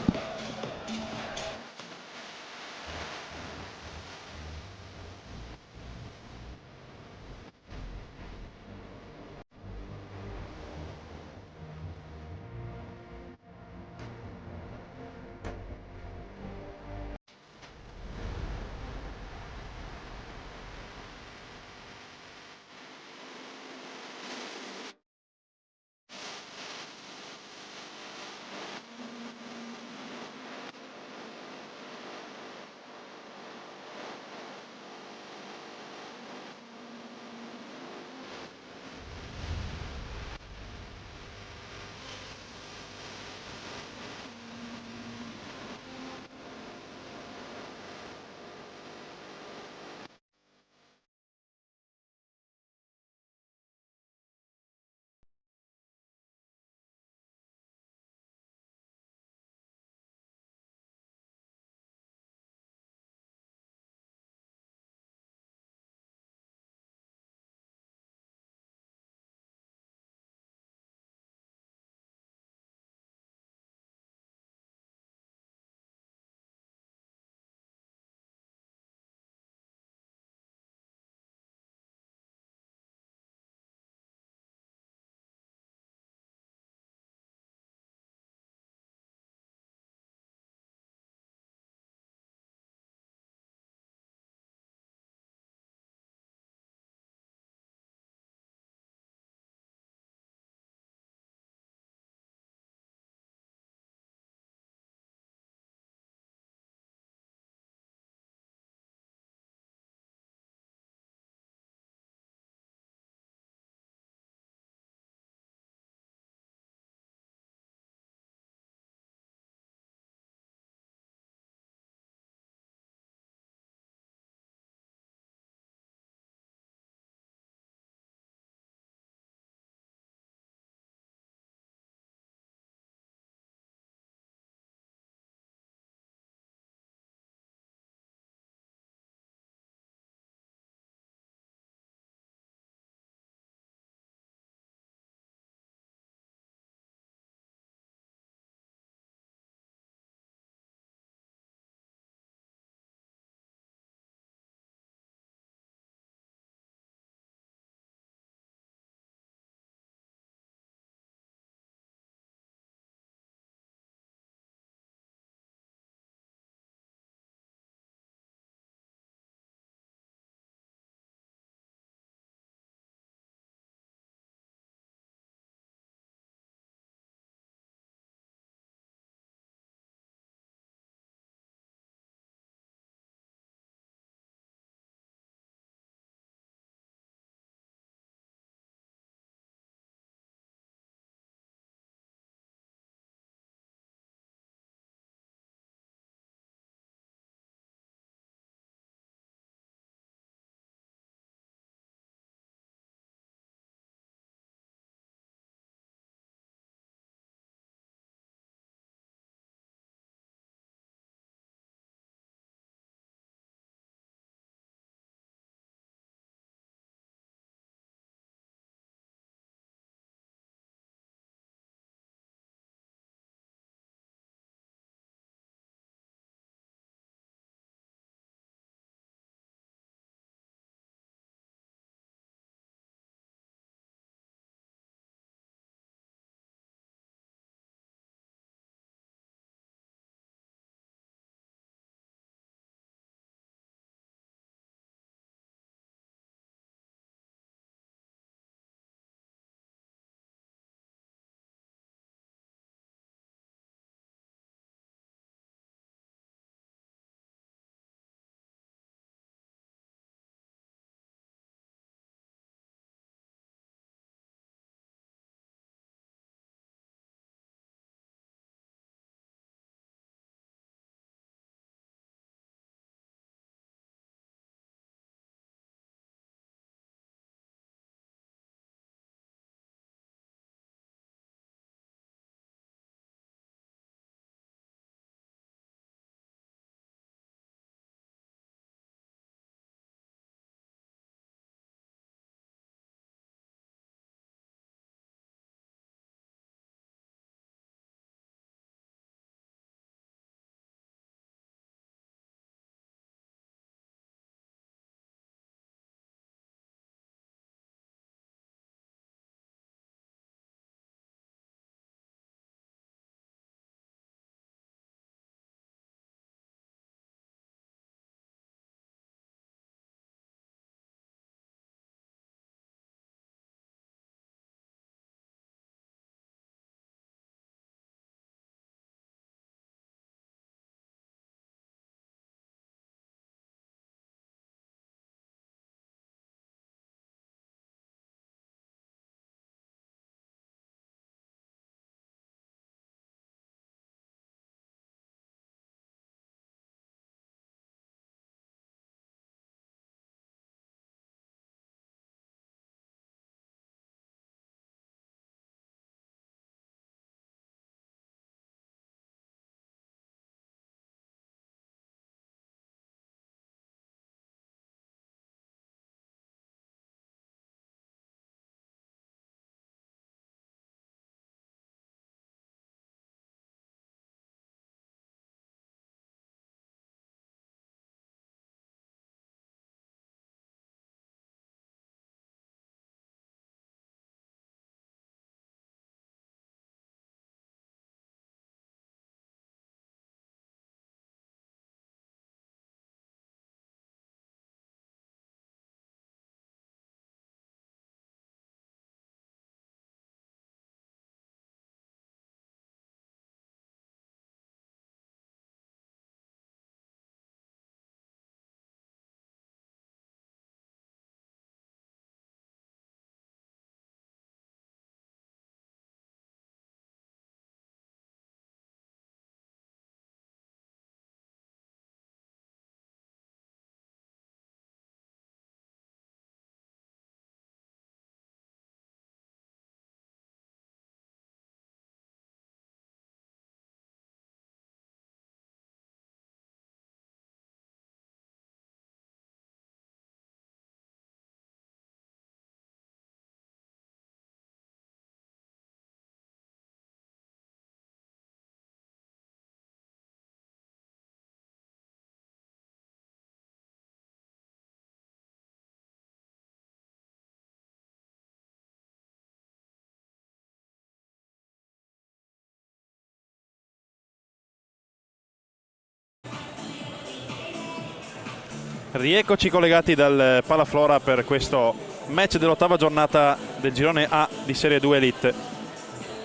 Rieccoci collegati dal Palaflora per questo match dell'8ª giornata del girone A di Serie 2 Elite.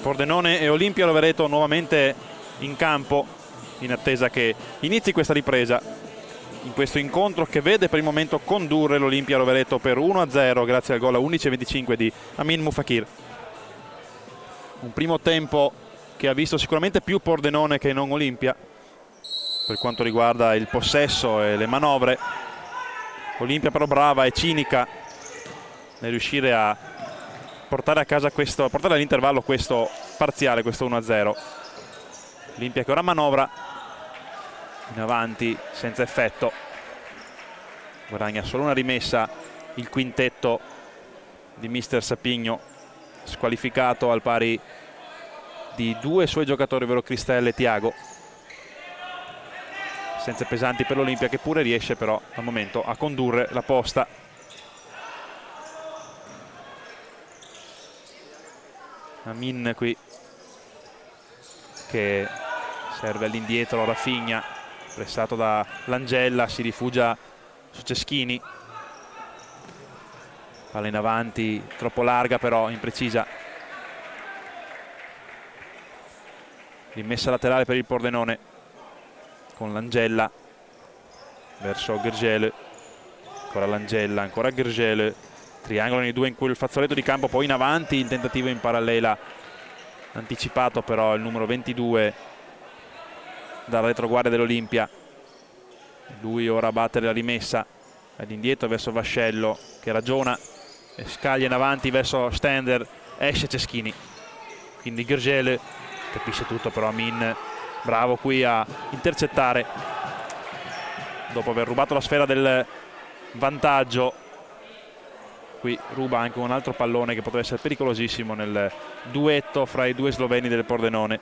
Pordenone e Olimpia Rovereto nuovamente in campo in attesa che inizi questa ripresa in questo incontro che vede per il momento condurre l'Olimpia Rovereto per 1-0 grazie al gol a 11:25 di Amin Mufakir. Un primo tempo che ha visto sicuramente più Pordenone che non Olimpia per quanto riguarda il possesso e le manovre. Olimpia però brava e cinica nel riuscire a portare a casa portare all'intervallo questo parziale, questo 1-0. Olimpia che ora manovra in avanti senza effetto, guadagna solo una rimessa il quintetto di mister Sapigno, squalificato al pari di due suoi giocatori, ovvero Cristelle e Tiago. Senza pesanti per l'Olimpia che pure riesce però al momento a condurre la posta. Amin qui che serve all'indietro, Rafinha pressato da Langella, si rifugia su Ceschini, palla in avanti troppo larga però imprecisa, rimessa laterale per il Pordenone con Langella verso Gergely, ancora Langella, ancora Gergely, triangolano i due in quel fazzoletto di campo, poi in avanti il tentativo in parallela anticipato però il numero 22 dalla retroguardia dell'Olimpia. Lui ora a battere la rimessa all'indietro verso Vascello che ragiona e scaglia in avanti verso Stender, esce Ceschini, quindi Gergely capisce tutto, però Amin bravo qui a intercettare dopo aver rubato la sfera del vantaggio. Qui ruba anche un altro pallone che potrebbe essere pericolosissimo nel duetto fra i due sloveni del Pordenone.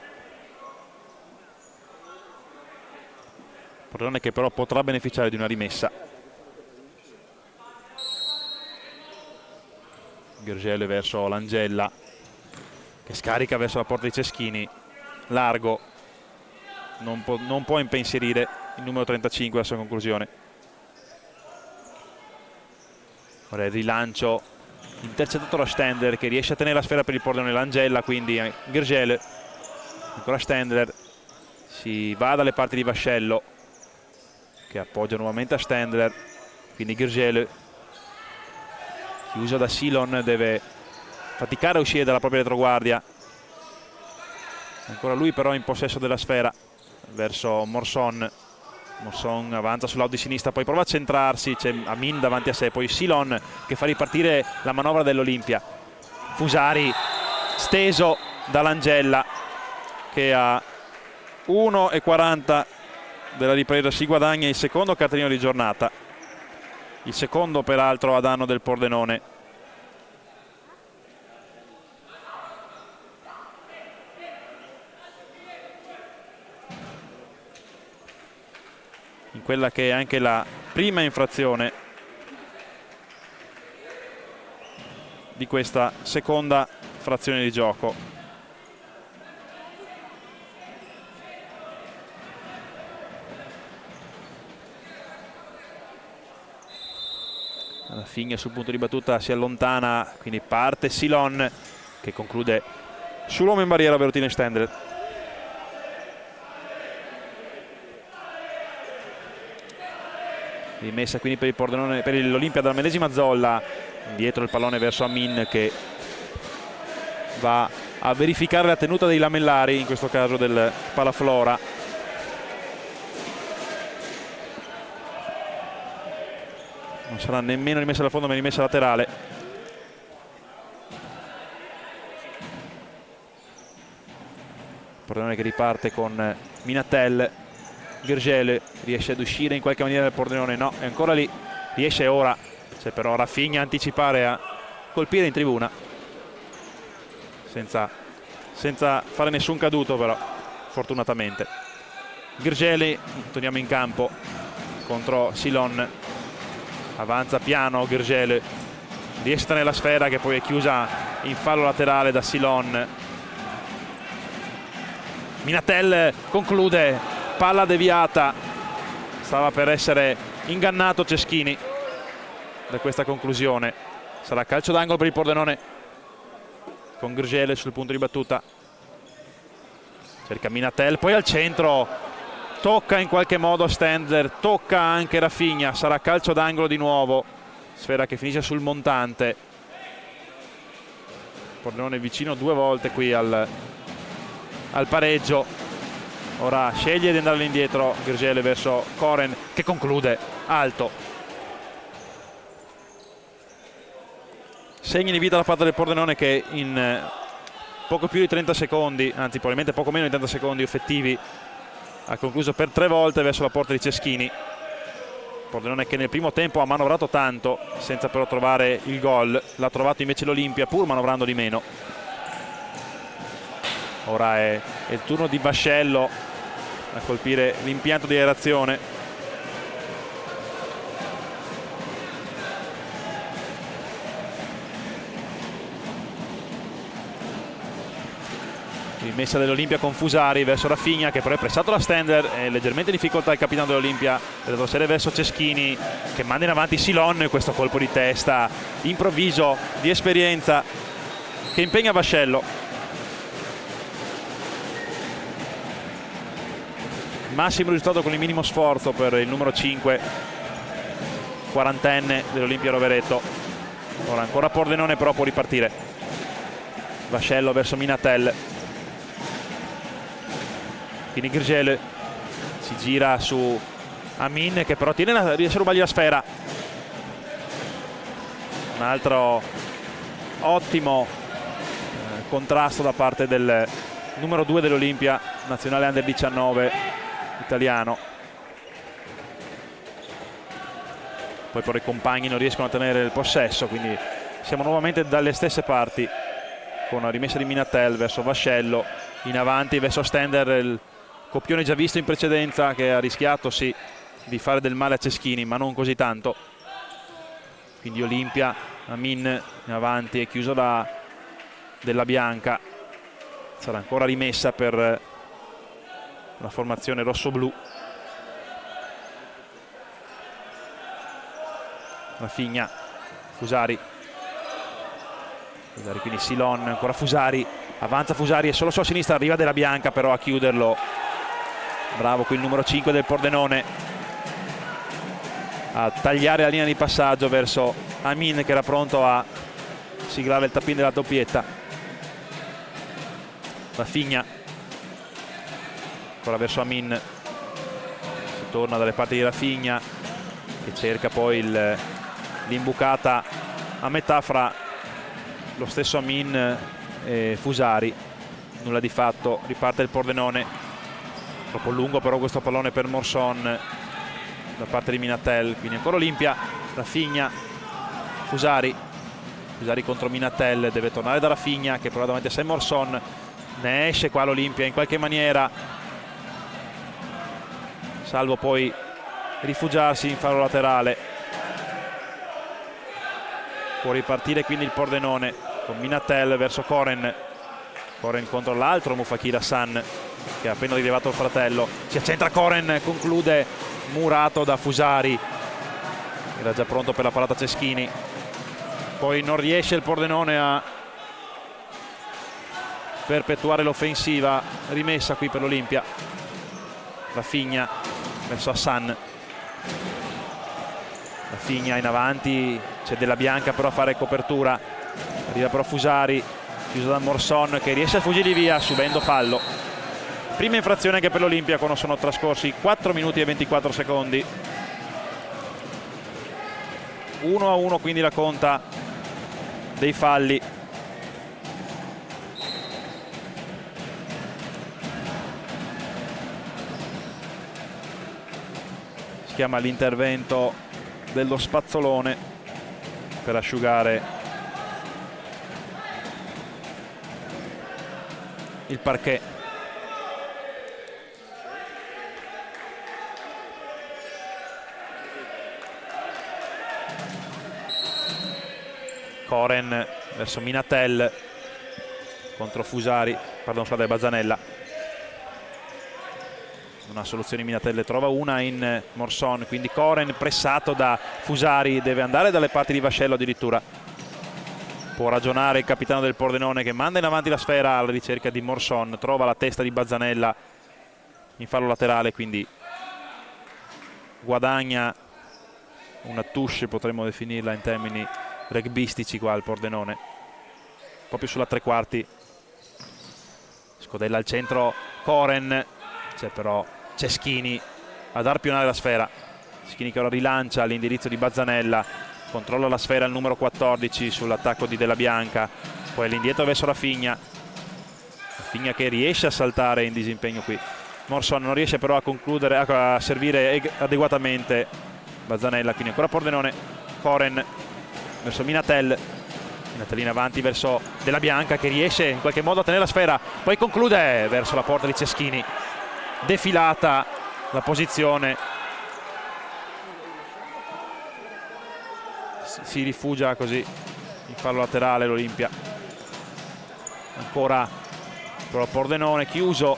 Pordenone che però potrà beneficiare di una rimessa. Gergely verso Langella che scarica verso la porta di Ceschini, largo, non può impensierire il numero 35 verso la conclusione. Ora il rilancio intercettato da Stender che riesce a tenere la sfera per il Pordenone. Langella, quindi Gergely, ancora Stender, si va dalle parti di Vascello che appoggia nuovamente a Stender, quindi Gergely chiuso da Silon, deve faticare a uscire dalla propria retroguardia, ancora lui però in possesso della sfera verso Morson. Morson avanza sul lato di sinistra, poi prova a centrarsi, c'è Amin davanti a sé, poi Silon che fa ripartire la manovra dell'Olimpia. Fusari steso da Langella che a 1:40 della ripresa si guadagna il secondo cartellino di giornata, il secondo peraltro a danno del Pordenone. In quella che è anche la prima infrazione di questa seconda frazione di gioco. Alla fine sul punto di battuta si allontana, quindi parte Silon che conclude sull'uomo in barriera, ovvero Tine Stender. Rimessa quindi per il Pordenone, per l'Olimpia dalla medesima Zolla, indietro il pallone verso Amin che va a verificare la tenuta dei lamellari, in questo caso del Palaflora. Non sarà nemmeno rimessa da fondo ma rimessa laterale. Pordenone che riparte con Minatel. Gergely riesce ad uscire in qualche maniera dal Pordenone, no, è ancora lì, riesce ora, c'è però Rafinha a anticipare, a colpire in tribuna senza fare nessun caduto però fortunatamente. Gergely, torniamo in campo contro Silon, avanza piano Gergely, riesce a tenere la sfera che poi è chiusa in fallo laterale da Silon. Minatel conclude, palla deviata, stava per essere ingannato Ceschini da questa conclusione. Sarà calcio d'angolo per il Pordenone con Grgele sul punto di battuta. Cerca Minatel, poi al centro tocca in qualche modo Stendler, tocca anche Rafinha, sarà calcio d'angolo di nuovo, sfera che finisce sul montante. Pordenone vicino 2 volte qui al pareggio. Ora sceglie di andare all'indietro Grgele verso Koren che conclude alto. Segni di vita da parte del Pordenone che in poco più di 30 secondi, anzi probabilmente poco meno di 30 secondi effettivi, ha concluso per 3 volte verso la porta di Ceschini. Pordenone che nel primo tempo ha manovrato tanto senza però trovare il gol, l'ha trovato invece l'Olimpia pur manovrando di meno. Ora è il turno di Vascello a colpire l'impianto di aerazione. Rimessa dell'Olimpia con Fusari verso Rafinha che però è pressato da Stendler, è leggermente in difficoltà il capitano dell'Olimpia, retrocede verso Ceschini che manda in avanti Silon, questo colpo di testa improvviso di esperienza che impegna Vascello. Massimo risultato con il minimo sforzo per il numero 5, quarantenne dell'Olimpia Rovereto. Ora ancora Pordenone però può ripartire. Vascello verso Minatel. Quindi Grgele si gira su Amin che però riesce a rubargli la sfera. Un altro ottimo contrasto da parte del numero 2 dell'Olimpia, nazionale under 19 italiano. Poi però i compagni non riescono a tenere il possesso, quindi siamo nuovamente dalle stesse parti con una rimessa di Minatel verso Vascello, in avanti verso Stendler, il coppione già visto in precedenza che ha rischiato sì di fare del male a Ceschini ma non così tanto. Quindi Olimpia, Amin in avanti è chiuso da Della Bianca, sarà ancora rimessa per la formazione rossoblu. Rafinha, Fusari, quindi Silon, ancora Fusari, avanza Fusari e solo sulla sinistra arriva Della Bianca però a chiuderlo. Bravo qui il numero 5 del Pordenone a tagliare la linea di passaggio verso Amin che era pronto a siglare il tappin della doppietta. Rafinha ancora verso Amin, si torna dalle parti di Rafinha che cerca poi l'imbucata a metà fra lo stesso Amin e Fusari. Nulla di fatto, riparte il Pordenone. Troppo lungo però questo pallone per Morson da parte di Minatel, quindi ancora Olimpia. Rafinha, Fusari contro Minatel, deve tornare da Rafinha che però davanti a sé Morson, ne esce qua l'Olimpia in qualche maniera, salvo poi rifugiarsi in fallo laterale. Può ripartire quindi il Pordenone con Minatel verso Koren contro l'altro Mufakir Hassan che ha appena rilevato il fratello, si accentra Koren, conclude murato da Fusari, era già pronto per la parata Ceschini, poi non riesce il Pordenone a perpetuare l'offensiva, rimessa qui per l'Olimpia. Rafinha verso Hassan, Rafinha in avanti, c'è Della Bianca però a fare copertura, arriva però Fusari chiuso da Morson che riesce a fuggire via subendo fallo. Prima infrazione anche per l'Olimpia quando sono trascorsi 4 minuti e 24 secondi. 1-1 quindi la conta dei falli. Si chiama l'intervento dello spazzolone per asciugare il parquet. Koren verso Minatel contro Fusari, pardon, scusate, Bazzanella. non ha soluzioni Minatelle, trova una in Morson, quindi Koren pressato da Fusari, deve andare dalle parti di Vascello addirittura. Può ragionare il capitano del Pordenone che manda in avanti la sfera alla ricerca di Morson, trova la testa di Bazzanella in fallo laterale, quindi guadagna una touche, potremmo definirla in termini rugbistici qua il Pordenone, proprio sulla tre quarti. Scodella al centro, Koren, c'è però Ceschini ad arpionare la sfera. Ceschini che ora rilancia all'indirizzo di Bazzanella, controlla la sfera il numero 14 sull'attacco di Della Bianca, poi all'indietro verso Rafinha che riesce a saltare in disimpegno qui. Morson non riesce però a concludere, a servire adeguatamente Bazzanella, quindi ancora Pordenone. Koren verso Minatel, Minatel avanti verso Della Bianca che riesce in qualche modo a tenere la sfera, poi conclude verso la porta di Ceschini, defilata la posizione, si rifugia così in fallo laterale l'Olimpia. Ancora però Pordenone chiuso,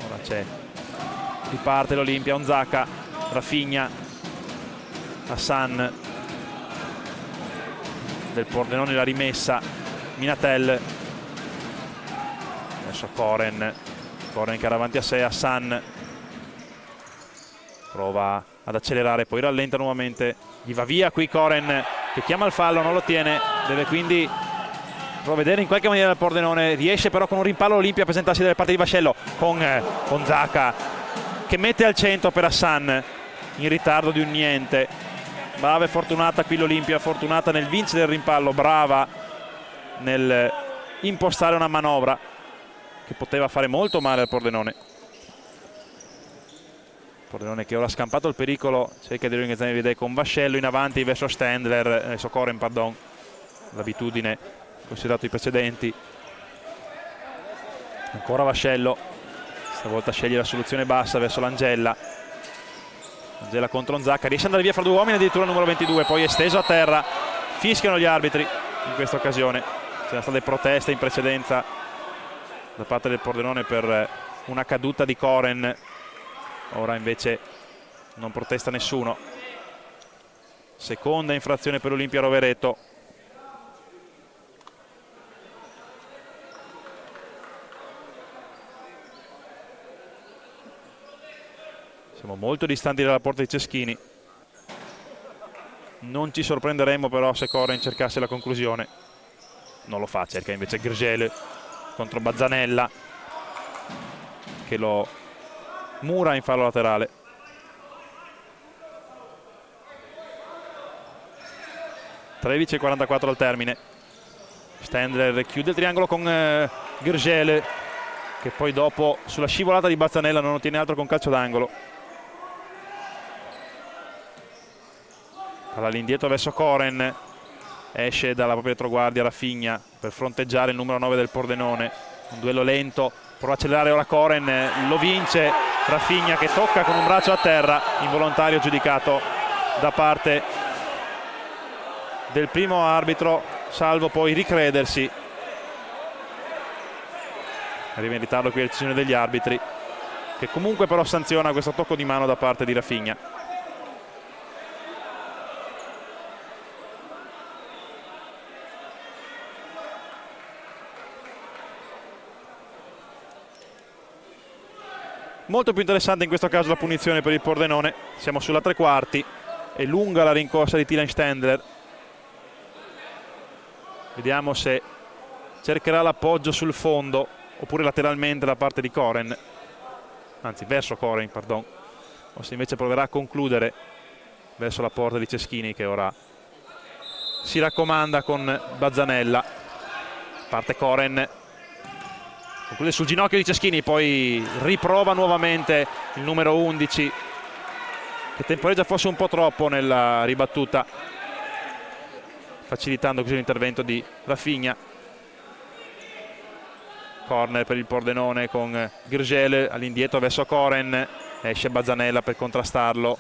ora c'è, riparte l'Olimpia, Onzacca, Rafinha, Hassan del Pordenone, la rimessa, Minatel verso Koren che era avanti a sé, Hassan prova ad accelerare, poi rallenta nuovamente, gli va via qui Koren che chiama il fallo, non lo tiene, deve quindi provvedere in qualche maniera il Pordenone, riesce però con un rimpallo l'Olimpia a presentarsi dalle parti di Vascello con Onzacca che mette al centro per Hassan in ritardo di un niente. Brava e fortunata qui l'Olimpia, fortunata nel vincere il rimpallo, brava nel impostare una manovra che poteva fare molto male al Pordenone. Pordenone che ora ha scampato il pericolo, cerca di organizzare le idee con Vascello in avanti verso Stendler, verso Koren, pardon, l'abitudine considerato i precedenti. Ancora Vascello, stavolta sceglie la soluzione bassa verso l'Angella. Angela contro Onzacca, riesce ad andare via fra due uomini, addirittura il numero 22, poi è steso a terra, fischiano gli arbitri in questa occasione. C'erano state proteste in precedenza da parte del Pordenone per una caduta di Koren, ora invece non protesta nessuno. Seconda infrazione per Olimpia Rovereto. Siamo molto distanti dalla porta di Ceschini. Non ci sorprenderemmo però se Koren cercasse la conclusione. Non lo fa, cerca invece Grgel contro Bazzanella che lo mura in fallo laterale. (13:44 al termine). Stendler chiude il triangolo con Grgel che poi dopo sulla scivolata di Bazzanella non ottiene altro con calcio d'angolo. Palla all'indietro verso Koren, esce dalla propria retroguardia Rafinha per fronteggiare il numero 9 del Pordenone. Un duello lento, prova a accelerare ora Koren, lo vince Rafinha che tocca con un braccio a terra, involontario giudicato da parte del primo arbitro, salvo poi ricredersi. Arriva in ritardo qui la decisione degli arbitri, che comunque però sanziona questo tocco di mano da parte di Rafinha. Molto più interessante in questo caso la punizione per il Pordenone. Siamo sulla tre quarti, è lunga la rincorsa di Tilan Stendler. Vediamo se cercherà l'appoggio sul fondo oppure lateralmente da parte di Koren, anzi verso Koren, pardon, o se invece proverà a concludere verso la porta di Ceschini che ora si raccomanda con Bazzanella. Parte Koren, conclude sul ginocchio di Ceschini, poi riprova nuovamente il numero 11 che temporeggia forse un po' troppo nella ribattuta, facilitando così l'intervento di Rafinha. Corner per il Pordenone con Grgel all'indietro verso Koren, esce Bazzanella per contrastarlo,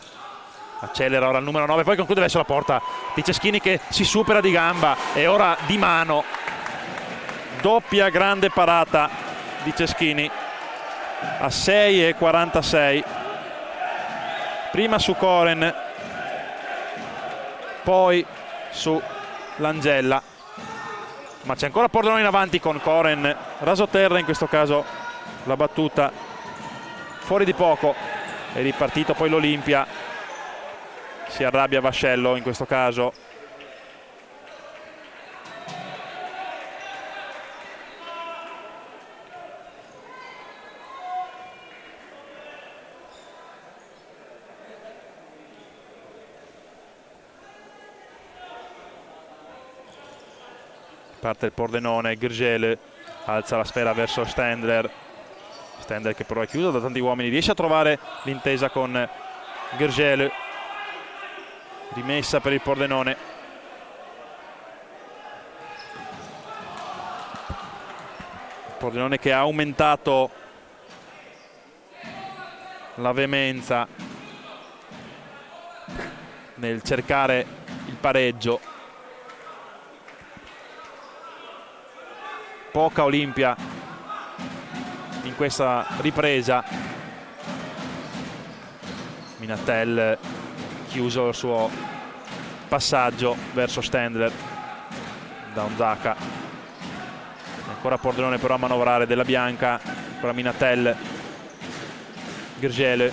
accelera ora il numero 9, poi conclude verso la porta di Ceschini che si supera di gamba e ora di mano. Doppia grande parata di Ceschini a 6,46. Prima su Koren, poi su Langella, ma c'è ancora Pordenone in avanti con Koren rasoterra, in questo caso la battuta fuori di poco, è ripartito poi l'Olimpia, si arrabbia Vascello in questo caso. Parte il Pordenone, Grgel alza la sfera verso Stendler, Stendler che però è chiuso da tanti uomini, riesce a trovare l'intesa con Grgel, rimessa per il Pordenone. Pordenone che ha aumentato la veemenza nel cercare il pareggio. Poca Olimpia in questa ripresa. Minatel chiuso il suo passaggio verso Stendler da Onzaka. Ancora Pordenone però a manovrare della Bianca, ancora Minatel, Grgel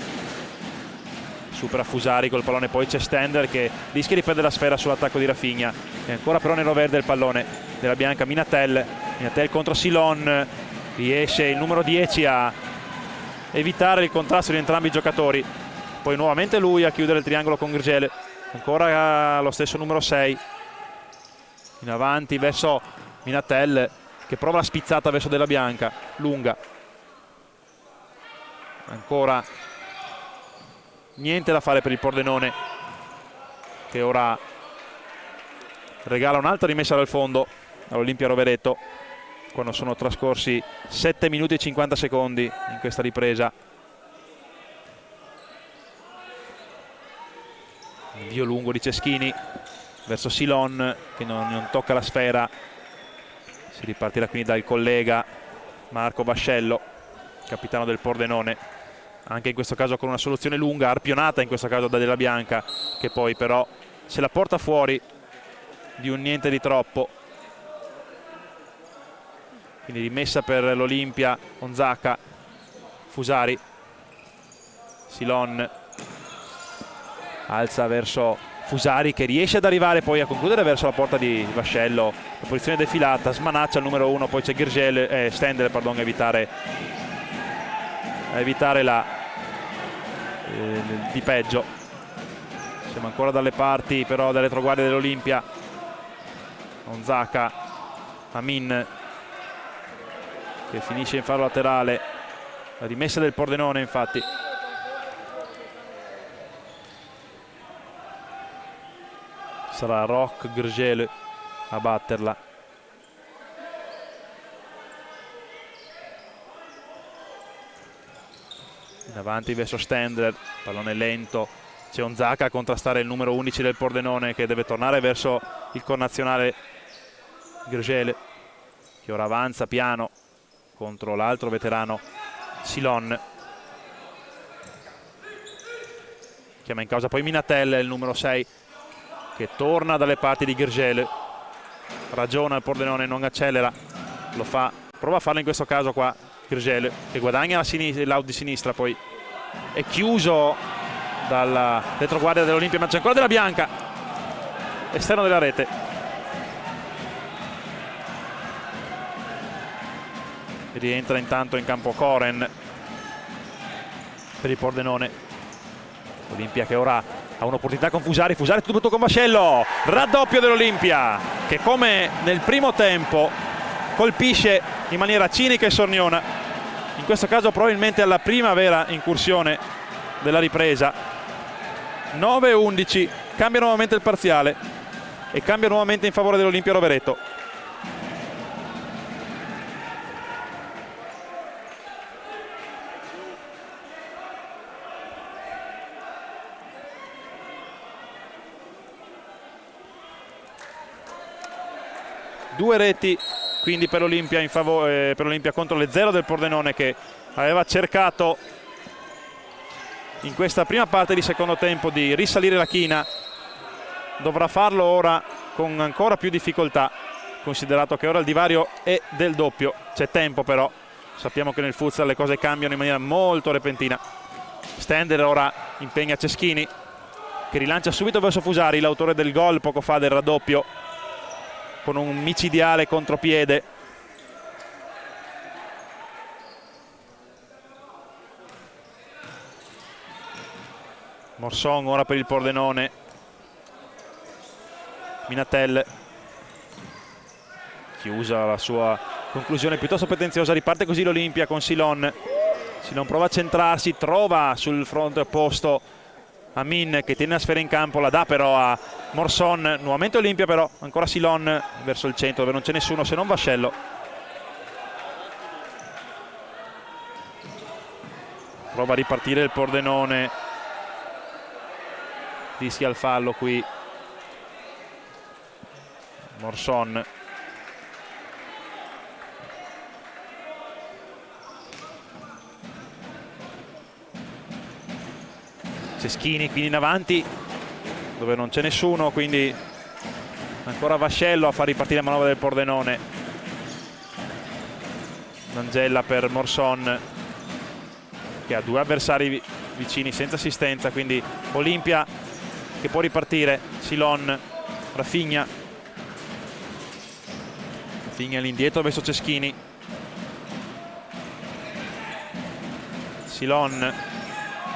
supera Fusari col pallone, poi c'è Stendler che rischia di perdere la sfera sull'attacco di Rafinha, e ancora però nero verde il pallone della Bianca. Minatel contro Silon, riesce il numero 10 a evitare il contrasto di entrambi i giocatori, poi nuovamente lui a chiudere il triangolo con Grgel, ancora lo stesso numero 6 in avanti verso Minatel che prova la spizzata verso della Bianca, lunga, ancora niente da fare per il Pordenone che ora regala un'altra rimessa dal fondo all'Olimpia Rovereto quando sono trascorsi 7 minuti e 50 secondi in questa ripresa. Invio lungo di Ceschini verso Silon che non tocca la sfera, si ripartirà quindi dal collega Marco Vascello, capitano del Pordenone, anche in questo caso con una soluzione lunga, arpionata in questo caso da Della Bianca, che poi però se la porta fuori di un niente di troppo. Quindi rimessa per l'Olimpia, Onzaka, Fusari, Silon alza verso Fusari che riesce ad arrivare poi a concludere verso la porta di Vascello, la posizione defilata, smanaccia il numero 1, poi c'è Stendler a evitare di peggio. Siamo ancora dalle parti però delle retroguardie dell'Olimpia. Onzaka, Amin che finisce in fallo laterale, la rimessa del Pordenone infatti. Sarà Roch Grgel a batterla. In avanti verso Stendler, pallone lento, c'è Onzaka a contrastare il numero 11 del Pordenone che deve tornare verso il connazionale Grgel che ora avanza piano contro l'altro veterano Silon. Chiama in causa poi Minatel, il numero 6 che torna dalle parti di Grgel, ragiona il Pordenone, non accelera, lo fa, prova a farlo in questo caso qua Grgel che guadagna l'out di sinistra, poi è chiuso dalla retroguardia dell'Olimpia, ma c'è ancora Della Bianca, esterno della rete. Rientra intanto in campo Koren per il Pordenone. Olimpia che ora ha un'opportunità con Fusari, Fusari tutto con Vascello, raddoppio dell'Olimpia che come nel primo tempo colpisce in maniera cinica e sorniona, in questo caso probabilmente alla prima vera incursione della ripresa. 9-11, cambia nuovamente il parziale e cambia nuovamente in favore dell'Olimpia Rovereto. Due reti quindi per l'Olimpia contro le 0 del Pordenone che aveva cercato in questa prima parte di secondo tempo di risalire la china, dovrà farlo ora con ancora più difficoltà, considerato che ora il divario è del doppio. C'è tempo però, sappiamo che nel futsal le cose cambiano in maniera molto repentina. Stender ora impegna Ceschini, che rilancia subito verso Fusari, l'autore del gol poco fa del raddoppio, con un micidiale contropiede. Morson ora per il Pordenone. Minatel chiusa la sua conclusione piuttosto pretenziosa, riparte così l'Olimpia con Silon. Silon prova a centrarsi, trova sul fronte opposto Amin che tiene la sfera in campo, la dà però a Morson. Nuovamente Olimpia però, ancora Silon verso il centro dove non c'è nessuno se non Vascello. Prova a ripartire il Pordenone, rischia il fallo qui Morson. Ceschini quindi in avanti dove non c'è nessuno, quindi ancora Vascello a far ripartire la manovra del Pordenone. Angella per Morson che ha due avversari vicini senza assistenza, quindi Olimpia che può ripartire. Silon, Rafinha all'indietro verso Ceschini. Silon,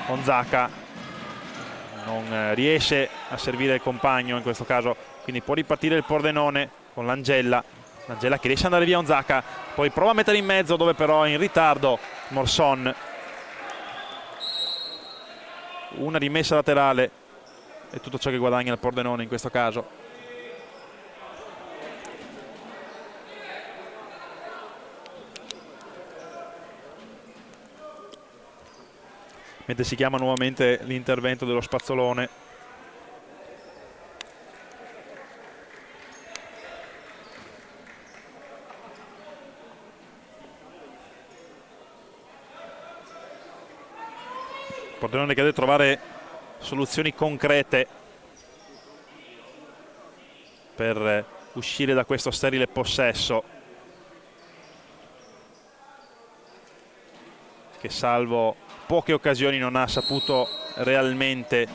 Onzaka non riesce a servire il compagno in questo caso, quindi può ripartire il Pordenone con l'Angella che riesce ad andare via Onzaka, poi prova a mettere in mezzo dove però è in ritardo Morson. Una rimessa laterale è tutto ciò che guadagna il Pordenone in questo caso. Mentre si chiama nuovamente l'intervento dello Spazzolone. Pordenone che deve trovare soluzioni concrete per uscire da questo sterile possesso che salvo poche occasioni non ha saputo realmente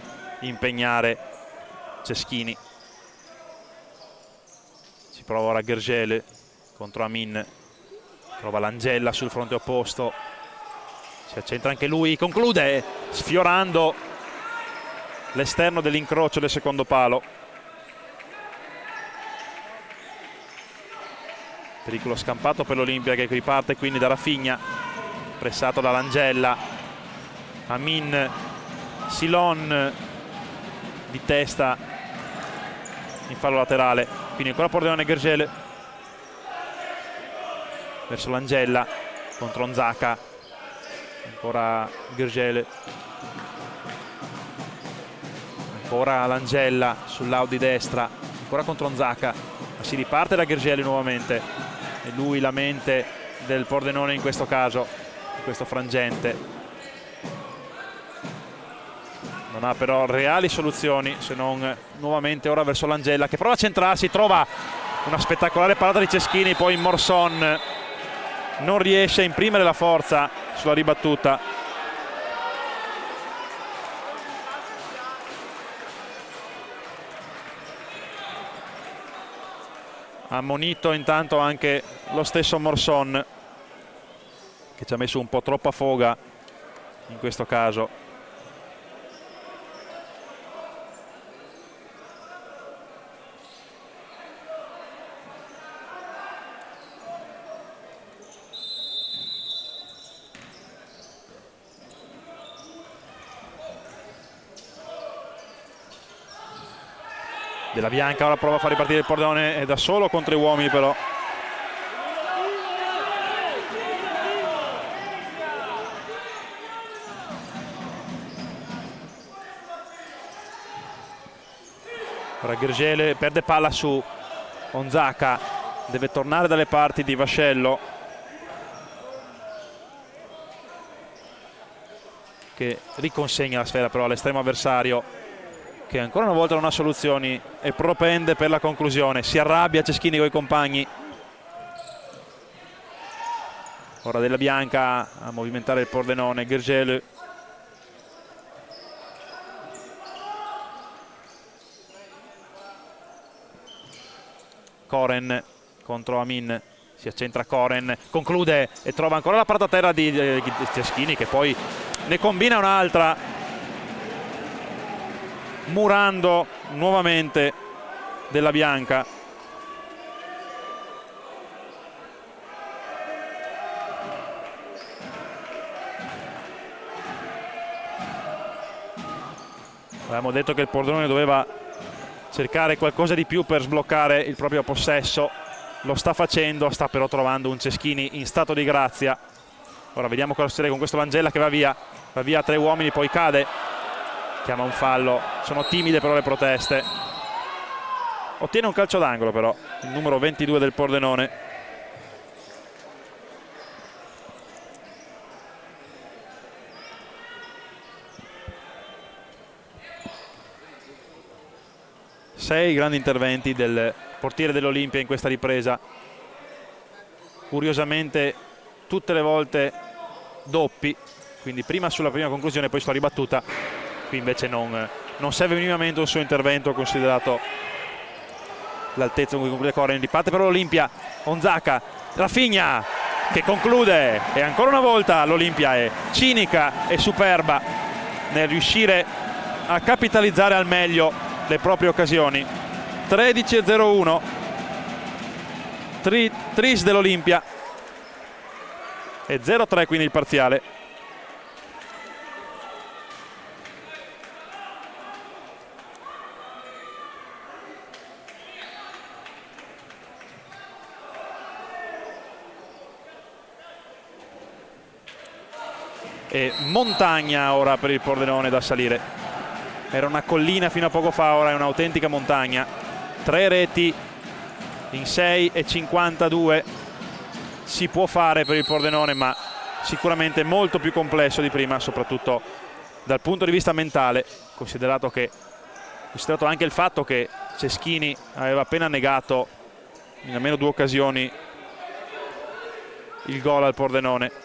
impegnare Ceschini. Si prova ora Gergele contro Amin, trova l'Angella sul fronte opposto, si accentra anche lui, conclude sfiorando l'esterno dell'incrocio del secondo palo. Pericolo scampato per l'Olimpia che riparte quindi da Rafinha, pressato dall'Angella. Amin, Silon di testa in fallo laterale, quindi ancora Pordenone Gergele verso l'Angella contro Onzaka, ancora Gergele, ancora l'Angella sull'Audi destra, ancora contro Onzaka, ma si riparte da Gergele nuovamente, e lui la mente del Pordenone in questo caso, in questo frangente. Non ha però reali soluzioni se non nuovamente ora verso l'Angella che prova a centrarsi, trova una spettacolare parata di Ceschini, poi Morson non riesce a imprimere la forza sulla ribattuta. Ammonito intanto anche lo stesso Morson che ci ha messo un po' troppa foga in questo caso. Della Bianca ora prova a far ripartire il Pordenone, è da solo contro gli uomini però. Ora Gergele perde palla su Onzaka, deve tornare dalle parti di Vascello. che riconsegna la sfera però all'estremo avversario, che ancora una volta non ha soluzioni e propende per la conclusione. Si arrabbia Ceschini con i compagni. Ora Della Bianca a movimentare il Pordenone. Gergely, Koren contro Amin, si accentra Koren, conclude e trova ancora la parata a terra di Ceschini, che poi ne combina un'altra, murando nuovamente Della Bianca. Avevamo detto che il Pordenone doveva cercare qualcosa di più per sbloccare il proprio possesso, lo sta facendo, sta però trovando un Ceschini in stato di grazia. Ora vediamo cosa succede con questo Langella che va via a 3 uomini, poi cade, chiama un fallo. Sono timide però le proteste. Ottiene un calcio d'angolo però il numero 22 del Pordenone. Sei grandi interventi del portiere dell'Olimpia in questa ripresa, curiosamente tutte le volte doppi, quindi prima sulla prima conclusione poi sulla ribattuta. Qui invece non serve minimamente un suo intervento, considerato l'altezza con cui conclude Koren. Riparte per l'Olimpia, Onzaka, Rafinha che conclude, e ancora una volta l'Olimpia è cinica e superba nel riuscire a capitalizzare al meglio le proprie occasioni. 13-0-1, tris dell'Olimpia, e 0-3 quindi il parziale. E montagna ora per il Pordenone da salire. Era una collina fino a poco fa, ora è un'autentica montagna. 3 reti in 6,52 si può fare per il Pordenone, ma sicuramente molto più complesso di prima, soprattutto dal punto di vista mentale, considerato anche il fatto che Ceschini aveva appena negato in almeno 2 occasioni il gol al Pordenone.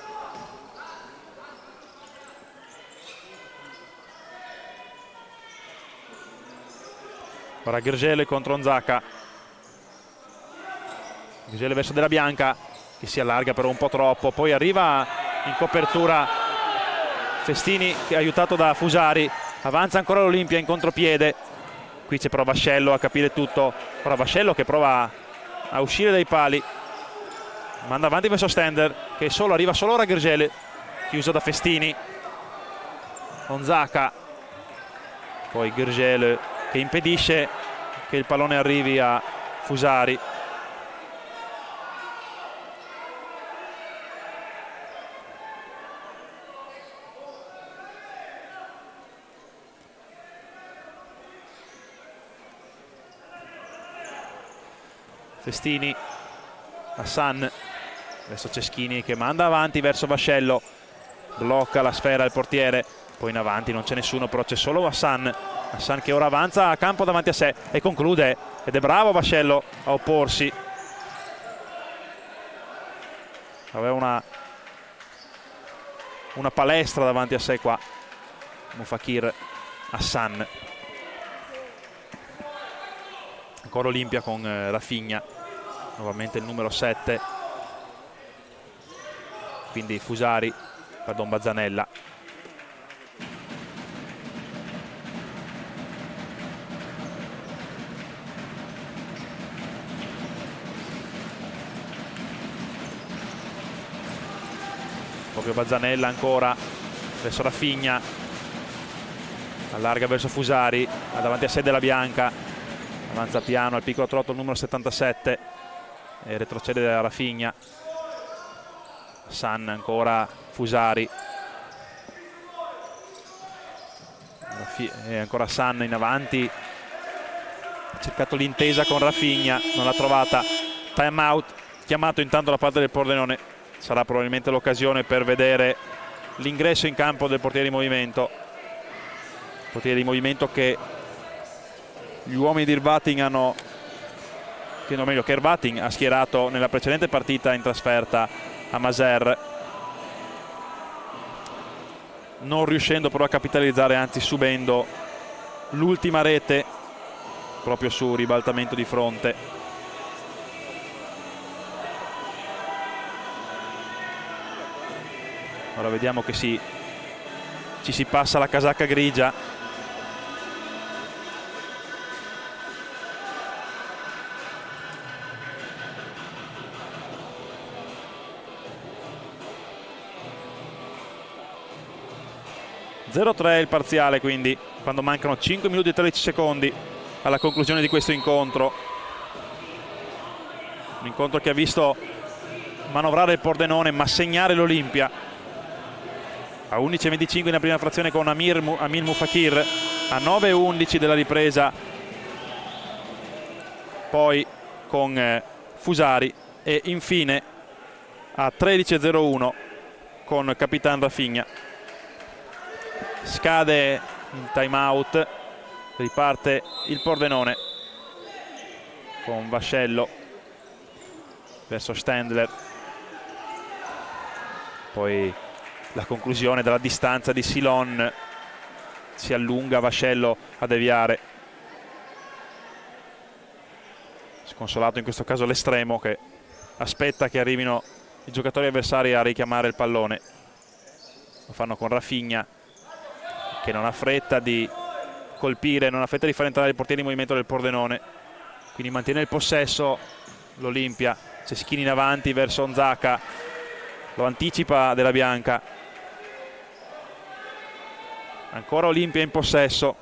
Ora Gergely contro Onzaka. Gergely verso Della Bianca, che si allarga però un po' troppo, poi arriva in copertura Festini, che è aiutato da Fusari. Avanza ancora l'Olimpia in contropiede. Qui c'è però Vascello a capire tutto. Ora Vascello che prova a uscire dai pali, manda avanti verso Stender, che arriva solo ora Gergely, chiuso da Festini. Onzaka, poi Gergely che impedisce che il pallone arrivi a Fusari. Festini, Hassan verso Ceschini che manda avanti verso Vascello, blocca la sfera il portiere, poi in avanti non c'è nessuno, però c'è solo Hassan che ora avanza a campo davanti a sé e conclude, ed è bravo Vascello a opporsi. Aveva una palestra davanti a sé qua Mufakir Hassan. Ancora Olimpia con Rafinha, nuovamente il numero 7, quindi Bazzanella. Proprio Bazzanella ancora verso Rafinha, allarga verso Fusari, ha davanti a sé Della Bianca, avanza piano al piccolo trotto il numero 77 e retrocede da Rafinha. Hassan ancora, Fusari e ancora Hassan in avanti, ha cercato l'intesa con Rafinha, non l'ha trovata. Time out chiamato intanto da parte del Pordenone, sarà probabilmente l'occasione per vedere l'ingresso in campo del portiere di movimento. Portiere di movimento che gli uomini di Irvating hanno, che Irvating ha schierato nella precedente partita in trasferta a Maser, non riuscendo però a capitalizzare, anzi subendo l'ultima rete proprio su ribaltamento di fronte. Ora vediamo che ci si passa la casacca grigia. (0-3) il parziale, quindi, quando mancano 5 minuti e 13 secondi alla conclusione di questo incontro. Un incontro che ha visto manovrare il Pordenone ma segnare l'Olimpia a 11:25 nella prima frazione con Amir Mufakir, a 9:11 della ripresa poi con Fusari, e infine a 13:01 con Capitan Rafinha. Scade il time out, riparte il Pordenone con Vascello verso Stendler, poi la conclusione dalla distanza di Silon, si allunga Vascello a deviare, sconsolato in questo caso l'estremo che aspetta che arrivino i giocatori avversari a richiamare il pallone. Lo fanno con Rafinha, che non ha fretta di colpire, non ha fretta di far entrare il portiere di movimento del Pordenone, quindi mantiene il possesso l'Olimpia. Ceschini in avanti verso Onzaka, lo anticipa Della Bianca, ancora Olimpia in possesso.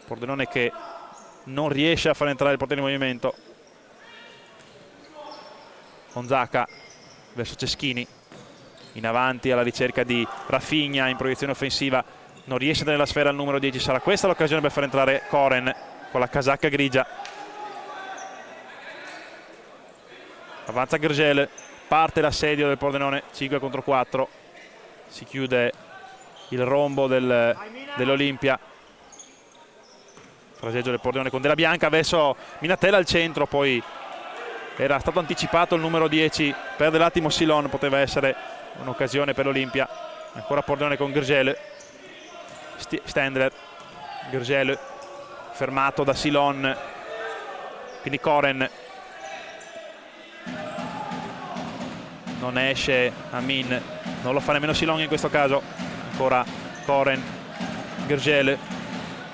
Pordenone che non riesce a far entrare il portiere di movimento. Onzaka verso Ceschini, in avanti alla ricerca di Rafinha in proiezione offensiva, non riesce a tenere la sfera al numero 10. Sarà questa l'occasione per far entrare Koren con la casacca grigia. Avanza Gergel, parte l'assedio del Pordenone, 5 contro 4, si chiude il rombo dell'Olimpia. Fraseggio del Pordenone con Della Bianca verso Minatella al centro, poi era stato anticipato il numero 10, perde l'attimo Silon, poteva essere un'occasione per l'Olimpia. Ancora Pordenone con Gergel, Stendler, Gergel fermato da Silon, quindi Koren, non esce Amin, non lo fa nemmeno Silon in questo caso. Ancora Koren, Gergel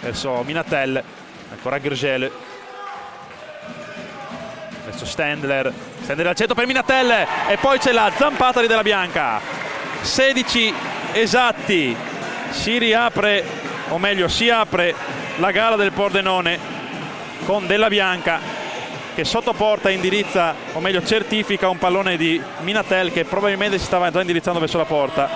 verso Minatel, ancora Gergel verso Stendler al centro per Minatel, e poi c'è la zampata di Della Bianca. 16 esatti, si riapre, o meglio si apre la gara del Pordenone con Della Bianca che sotto porta indirizza, o meglio certifica un pallone di Minatel che probabilmente si stava già indirizzando verso la porta.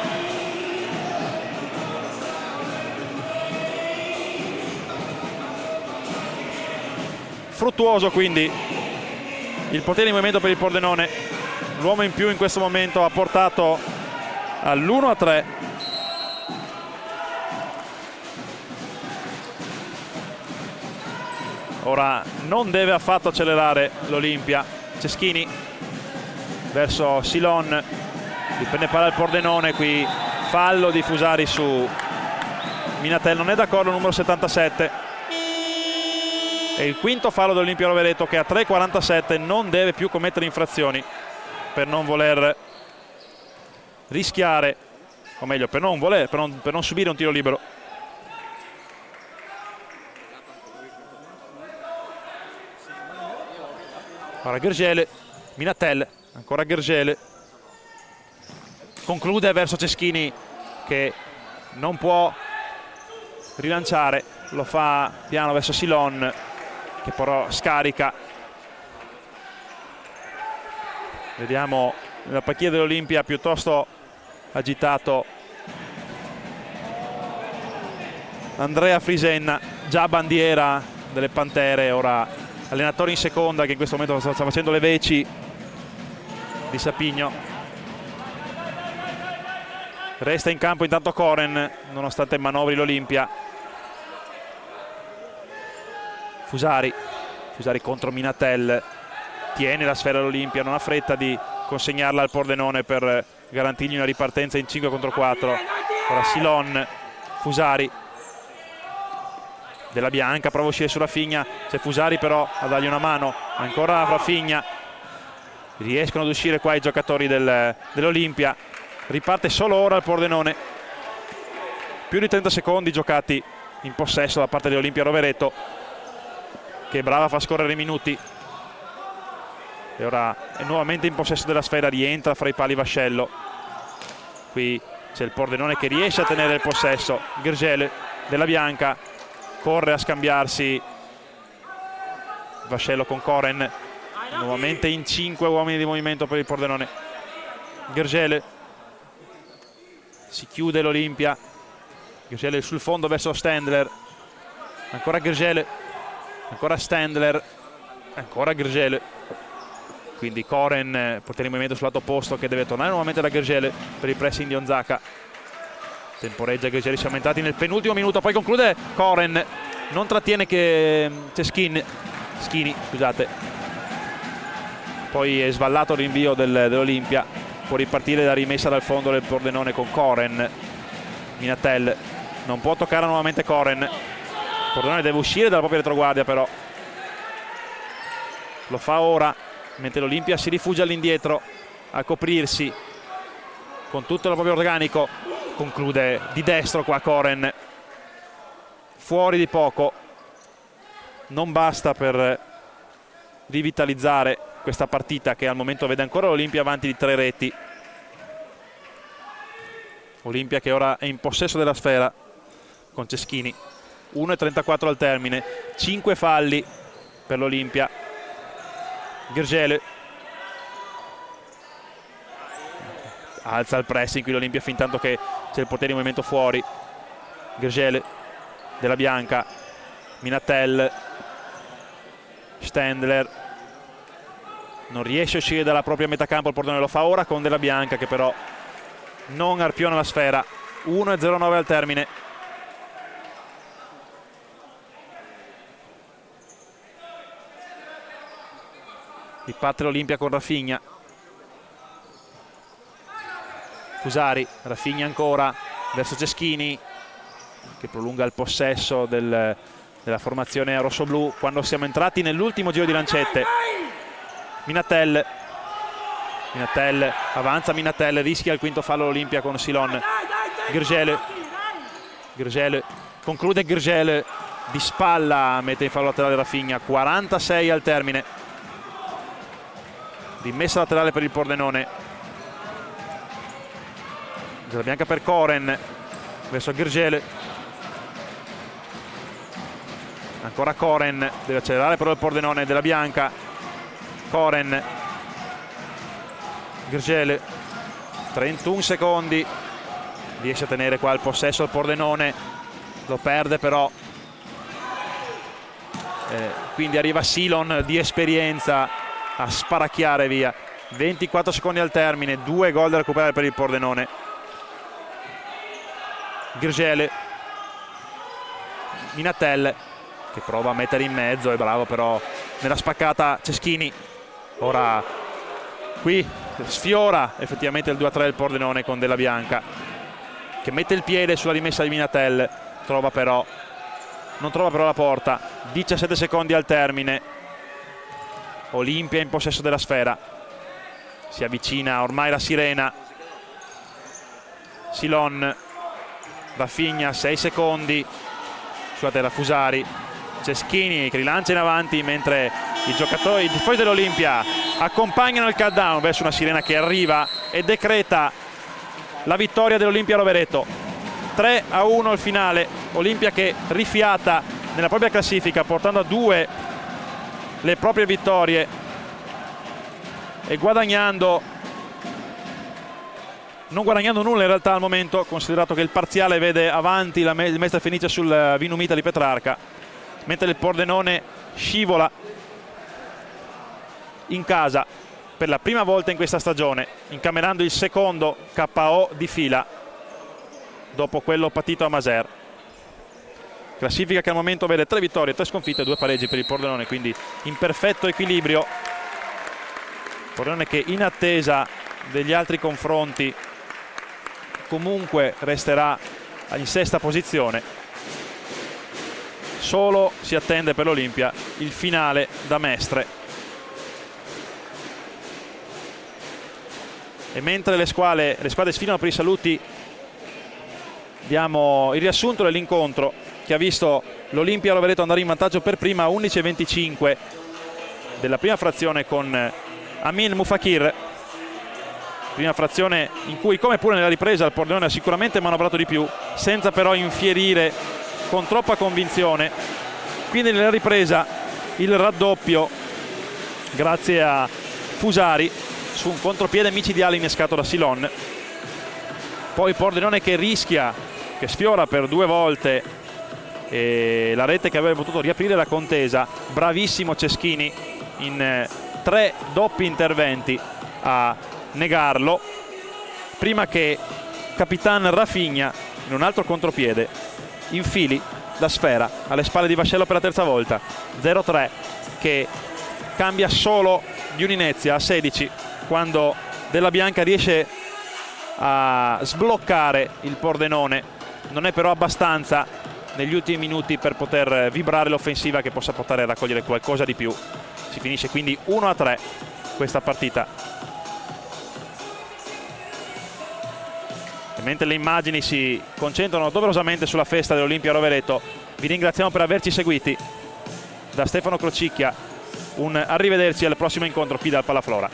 Fruttuoso quindi il potere di movimento per il Pordenone. L'uomo in più in questo momento ha portato all'1-3. Ora non deve affatto accelerare l'Olimpia. Ceschini verso Silon, riprende palla il Pordenone, qui fallo di Fusari su Minatel, non è d'accordo il numero 77. E il quinto fallo dell'Olimpia Rovereto, che a 3:47 non deve più commettere infrazioni per non voler rischiare, o meglio per non subire un tiro libero. Ora Gergel, Minatel, ancora Gergel, conclude verso Ceschini che non può rilanciare, lo fa piano verso Silon che però scarica. Vediamo nella panchina dell'Olimpia piuttosto agitato Andrea Frisenna, già bandiera delle Pantere, ora allenatore in seconda, che in questo momento sta facendo le veci di Sapigno. Resta in campo intanto Koren, nonostante manovri l'Olimpia. Fusari contro Minatel, tiene la sfera l'Olimpia, non ha fretta di consegnarla al Pordenone per garantirgli una ripartenza in 5 contro 4. Ora Silon, Fusari, Della Bianca prova a uscire su Rafinha, c'è Fusari però a dargli una mano, ancora Rafinha, riescono ad uscire qua i giocatori dell'Olimpia, riparte solo ora il Pordenone, più di 30 secondi giocati in possesso da parte dell'Olimpia Rovereto, che è brava a far scorrere i minuti, e ora è nuovamente in possesso della sfera, rientra fra i pali Vascello. Qui c'è il Pordenone che riesce a tenere il possesso, Gergel, Della Bianca corre a scambiarsi Vascello con Koren, nuovamente in 5 uomini di movimento per il Pordenone. Gergel, si chiude l'Olimpia, Gergel sul fondo verso Stendler, ancora Gergel, ancora Stendler, ancora Gergel, quindi Koren, portiere in movimento sul lato opposto, che deve tornare nuovamente da Gergel per il pressing di Onzaka. Temporeggia Gergel, siamo entrati nel penultimo minuto, poi conclude Koren, non trattiene che Ceschini, scusate, poi è sballato il rinvio dell'Olimpia, può ripartire la rimessa dal fondo del Pordenone con Koren. Minatel non può toccare nuovamente Koren, il Pordenone deve uscire dalla propria retroguardia, però lo fa ora, mentre l'Olimpia si rifugia all'indietro a coprirsi con tutto il proprio organico. Conclude di destro qua Koren, fuori di poco, non basta per rivitalizzare questa partita che al momento vede ancora l'Olimpia avanti di 3 reti. Olimpia che ora è in possesso della sfera con Ceschini, 1:34 al termine, 5 falli per l'Olimpia. Gergel alza il pressing qui l'Olimpia fin tanto che c'è il potere di movimento fuori. Gergel, Della Bianca, Minatel, Stendler non riesce a uscire dalla propria metà campo, il Pordenone lo fa ora con Della Bianca che però non arpiona la sfera. 1:09 al termine. Riparte l'Olimpia con Rafinha, Fusari, Rafinha ancora verso Ceschini che prolunga il possesso della formazione rossoblu quando siamo entrati nell'ultimo giro di lancette. Minatel avanza, Minatel rischia il quinto fallo l'Olimpia con Silon. Gergel conclude, Gergel di spalla mette in fallo laterale Rafinha. 46 al termine, rimessa laterale per il Pordenone. Della Bianca per Koren verso Gergel, ancora Koren, deve accelerare però il Pordenone. Della Bianca, Koren, Gergel, 31 secondi, riesce a tenere qua il possesso il Pordenone, lo perde però, quindi arriva Silon di esperienza a sparacchiare via. 24 secondi al termine, 2 gol da recuperare per il Pordenone. Gergel, Minatel che prova a mettere in mezzo, è bravo però nella spaccata Ceschini. Ora qui sfiora effettivamente il 2-3 del Pordenone con Della Bianca che mette il piede sulla rimessa di Minatel, non trova però la porta. 17 secondi al termine, Olimpia in possesso della sfera, si avvicina ormai la sirena. Silon, Rafinha 6 secondi sulla terra, Fusari, Ceschini che rilancia in avanti mentre i tifosi dell'Olimpia accompagnano il countdown verso una sirena che arriva e decreta la vittoria dell'Olimpia Rovereto. 3-1 il finale, Olimpia che rifiata nella propria classifica portando a 2 le proprie vittorie e non guadagnando nulla in realtà al momento, considerato che il parziale vede avanti il Mestre Fenice sul Vino Mita di Petrarca, mentre il Pordenone scivola in casa per la prima volta in questa stagione, incamerando il secondo KO di fila. dopo quello patito a Maser. Classifica che al momento vede 3 vittorie, 3 sconfitte e 2 pareggi per il Pordenone, quindi in perfetto equilibrio. Pordenone che in attesa degli altri confronti comunque resterà in sesta posizione. Solo si attende per l'Olimpia il finale da Mestre. E mentre le squadre sfilano per i saluti, diamo il riassunto dell'incontro che ha visto l'Olimpia Rovereto andare in vantaggio per prima a 11:25 della prima frazione con Amin Mufakir. Prima frazione in cui, come pure nella ripresa, il Pordenone ha sicuramente manovrato di più, senza però infierire con troppa convinzione. Quindi nella ripresa il raddoppio grazie a Fusari su un contropiede micidiale innescato da Silon. Poi Pordenone che rischia, che sfiora per 2 volte la rete che avrebbe potuto riaprire la contesa. Bravissimo Ceschini in 3 doppi interventi a negarlo, prima che Capitan Rafinha in un altro contropiede infili la sfera alle spalle di Vascello per la terza volta. 0-3 che cambia solo di un'inezia a 16 quando Della Bianca riesce a sbloccare il Pordenone. Non è però abbastanza negli ultimi minuti per poter vibrare l'offensiva che possa portare a raccogliere qualcosa di più. Si finisce quindi 1-3 questa partita. E mentre le immagini si concentrano doverosamente sulla festa dell'Olimpia Rovereto, vi ringraziamo per averci seguiti. Da Stefano Crocicchia un arrivederci al prossimo incontro qui dal Palaflora.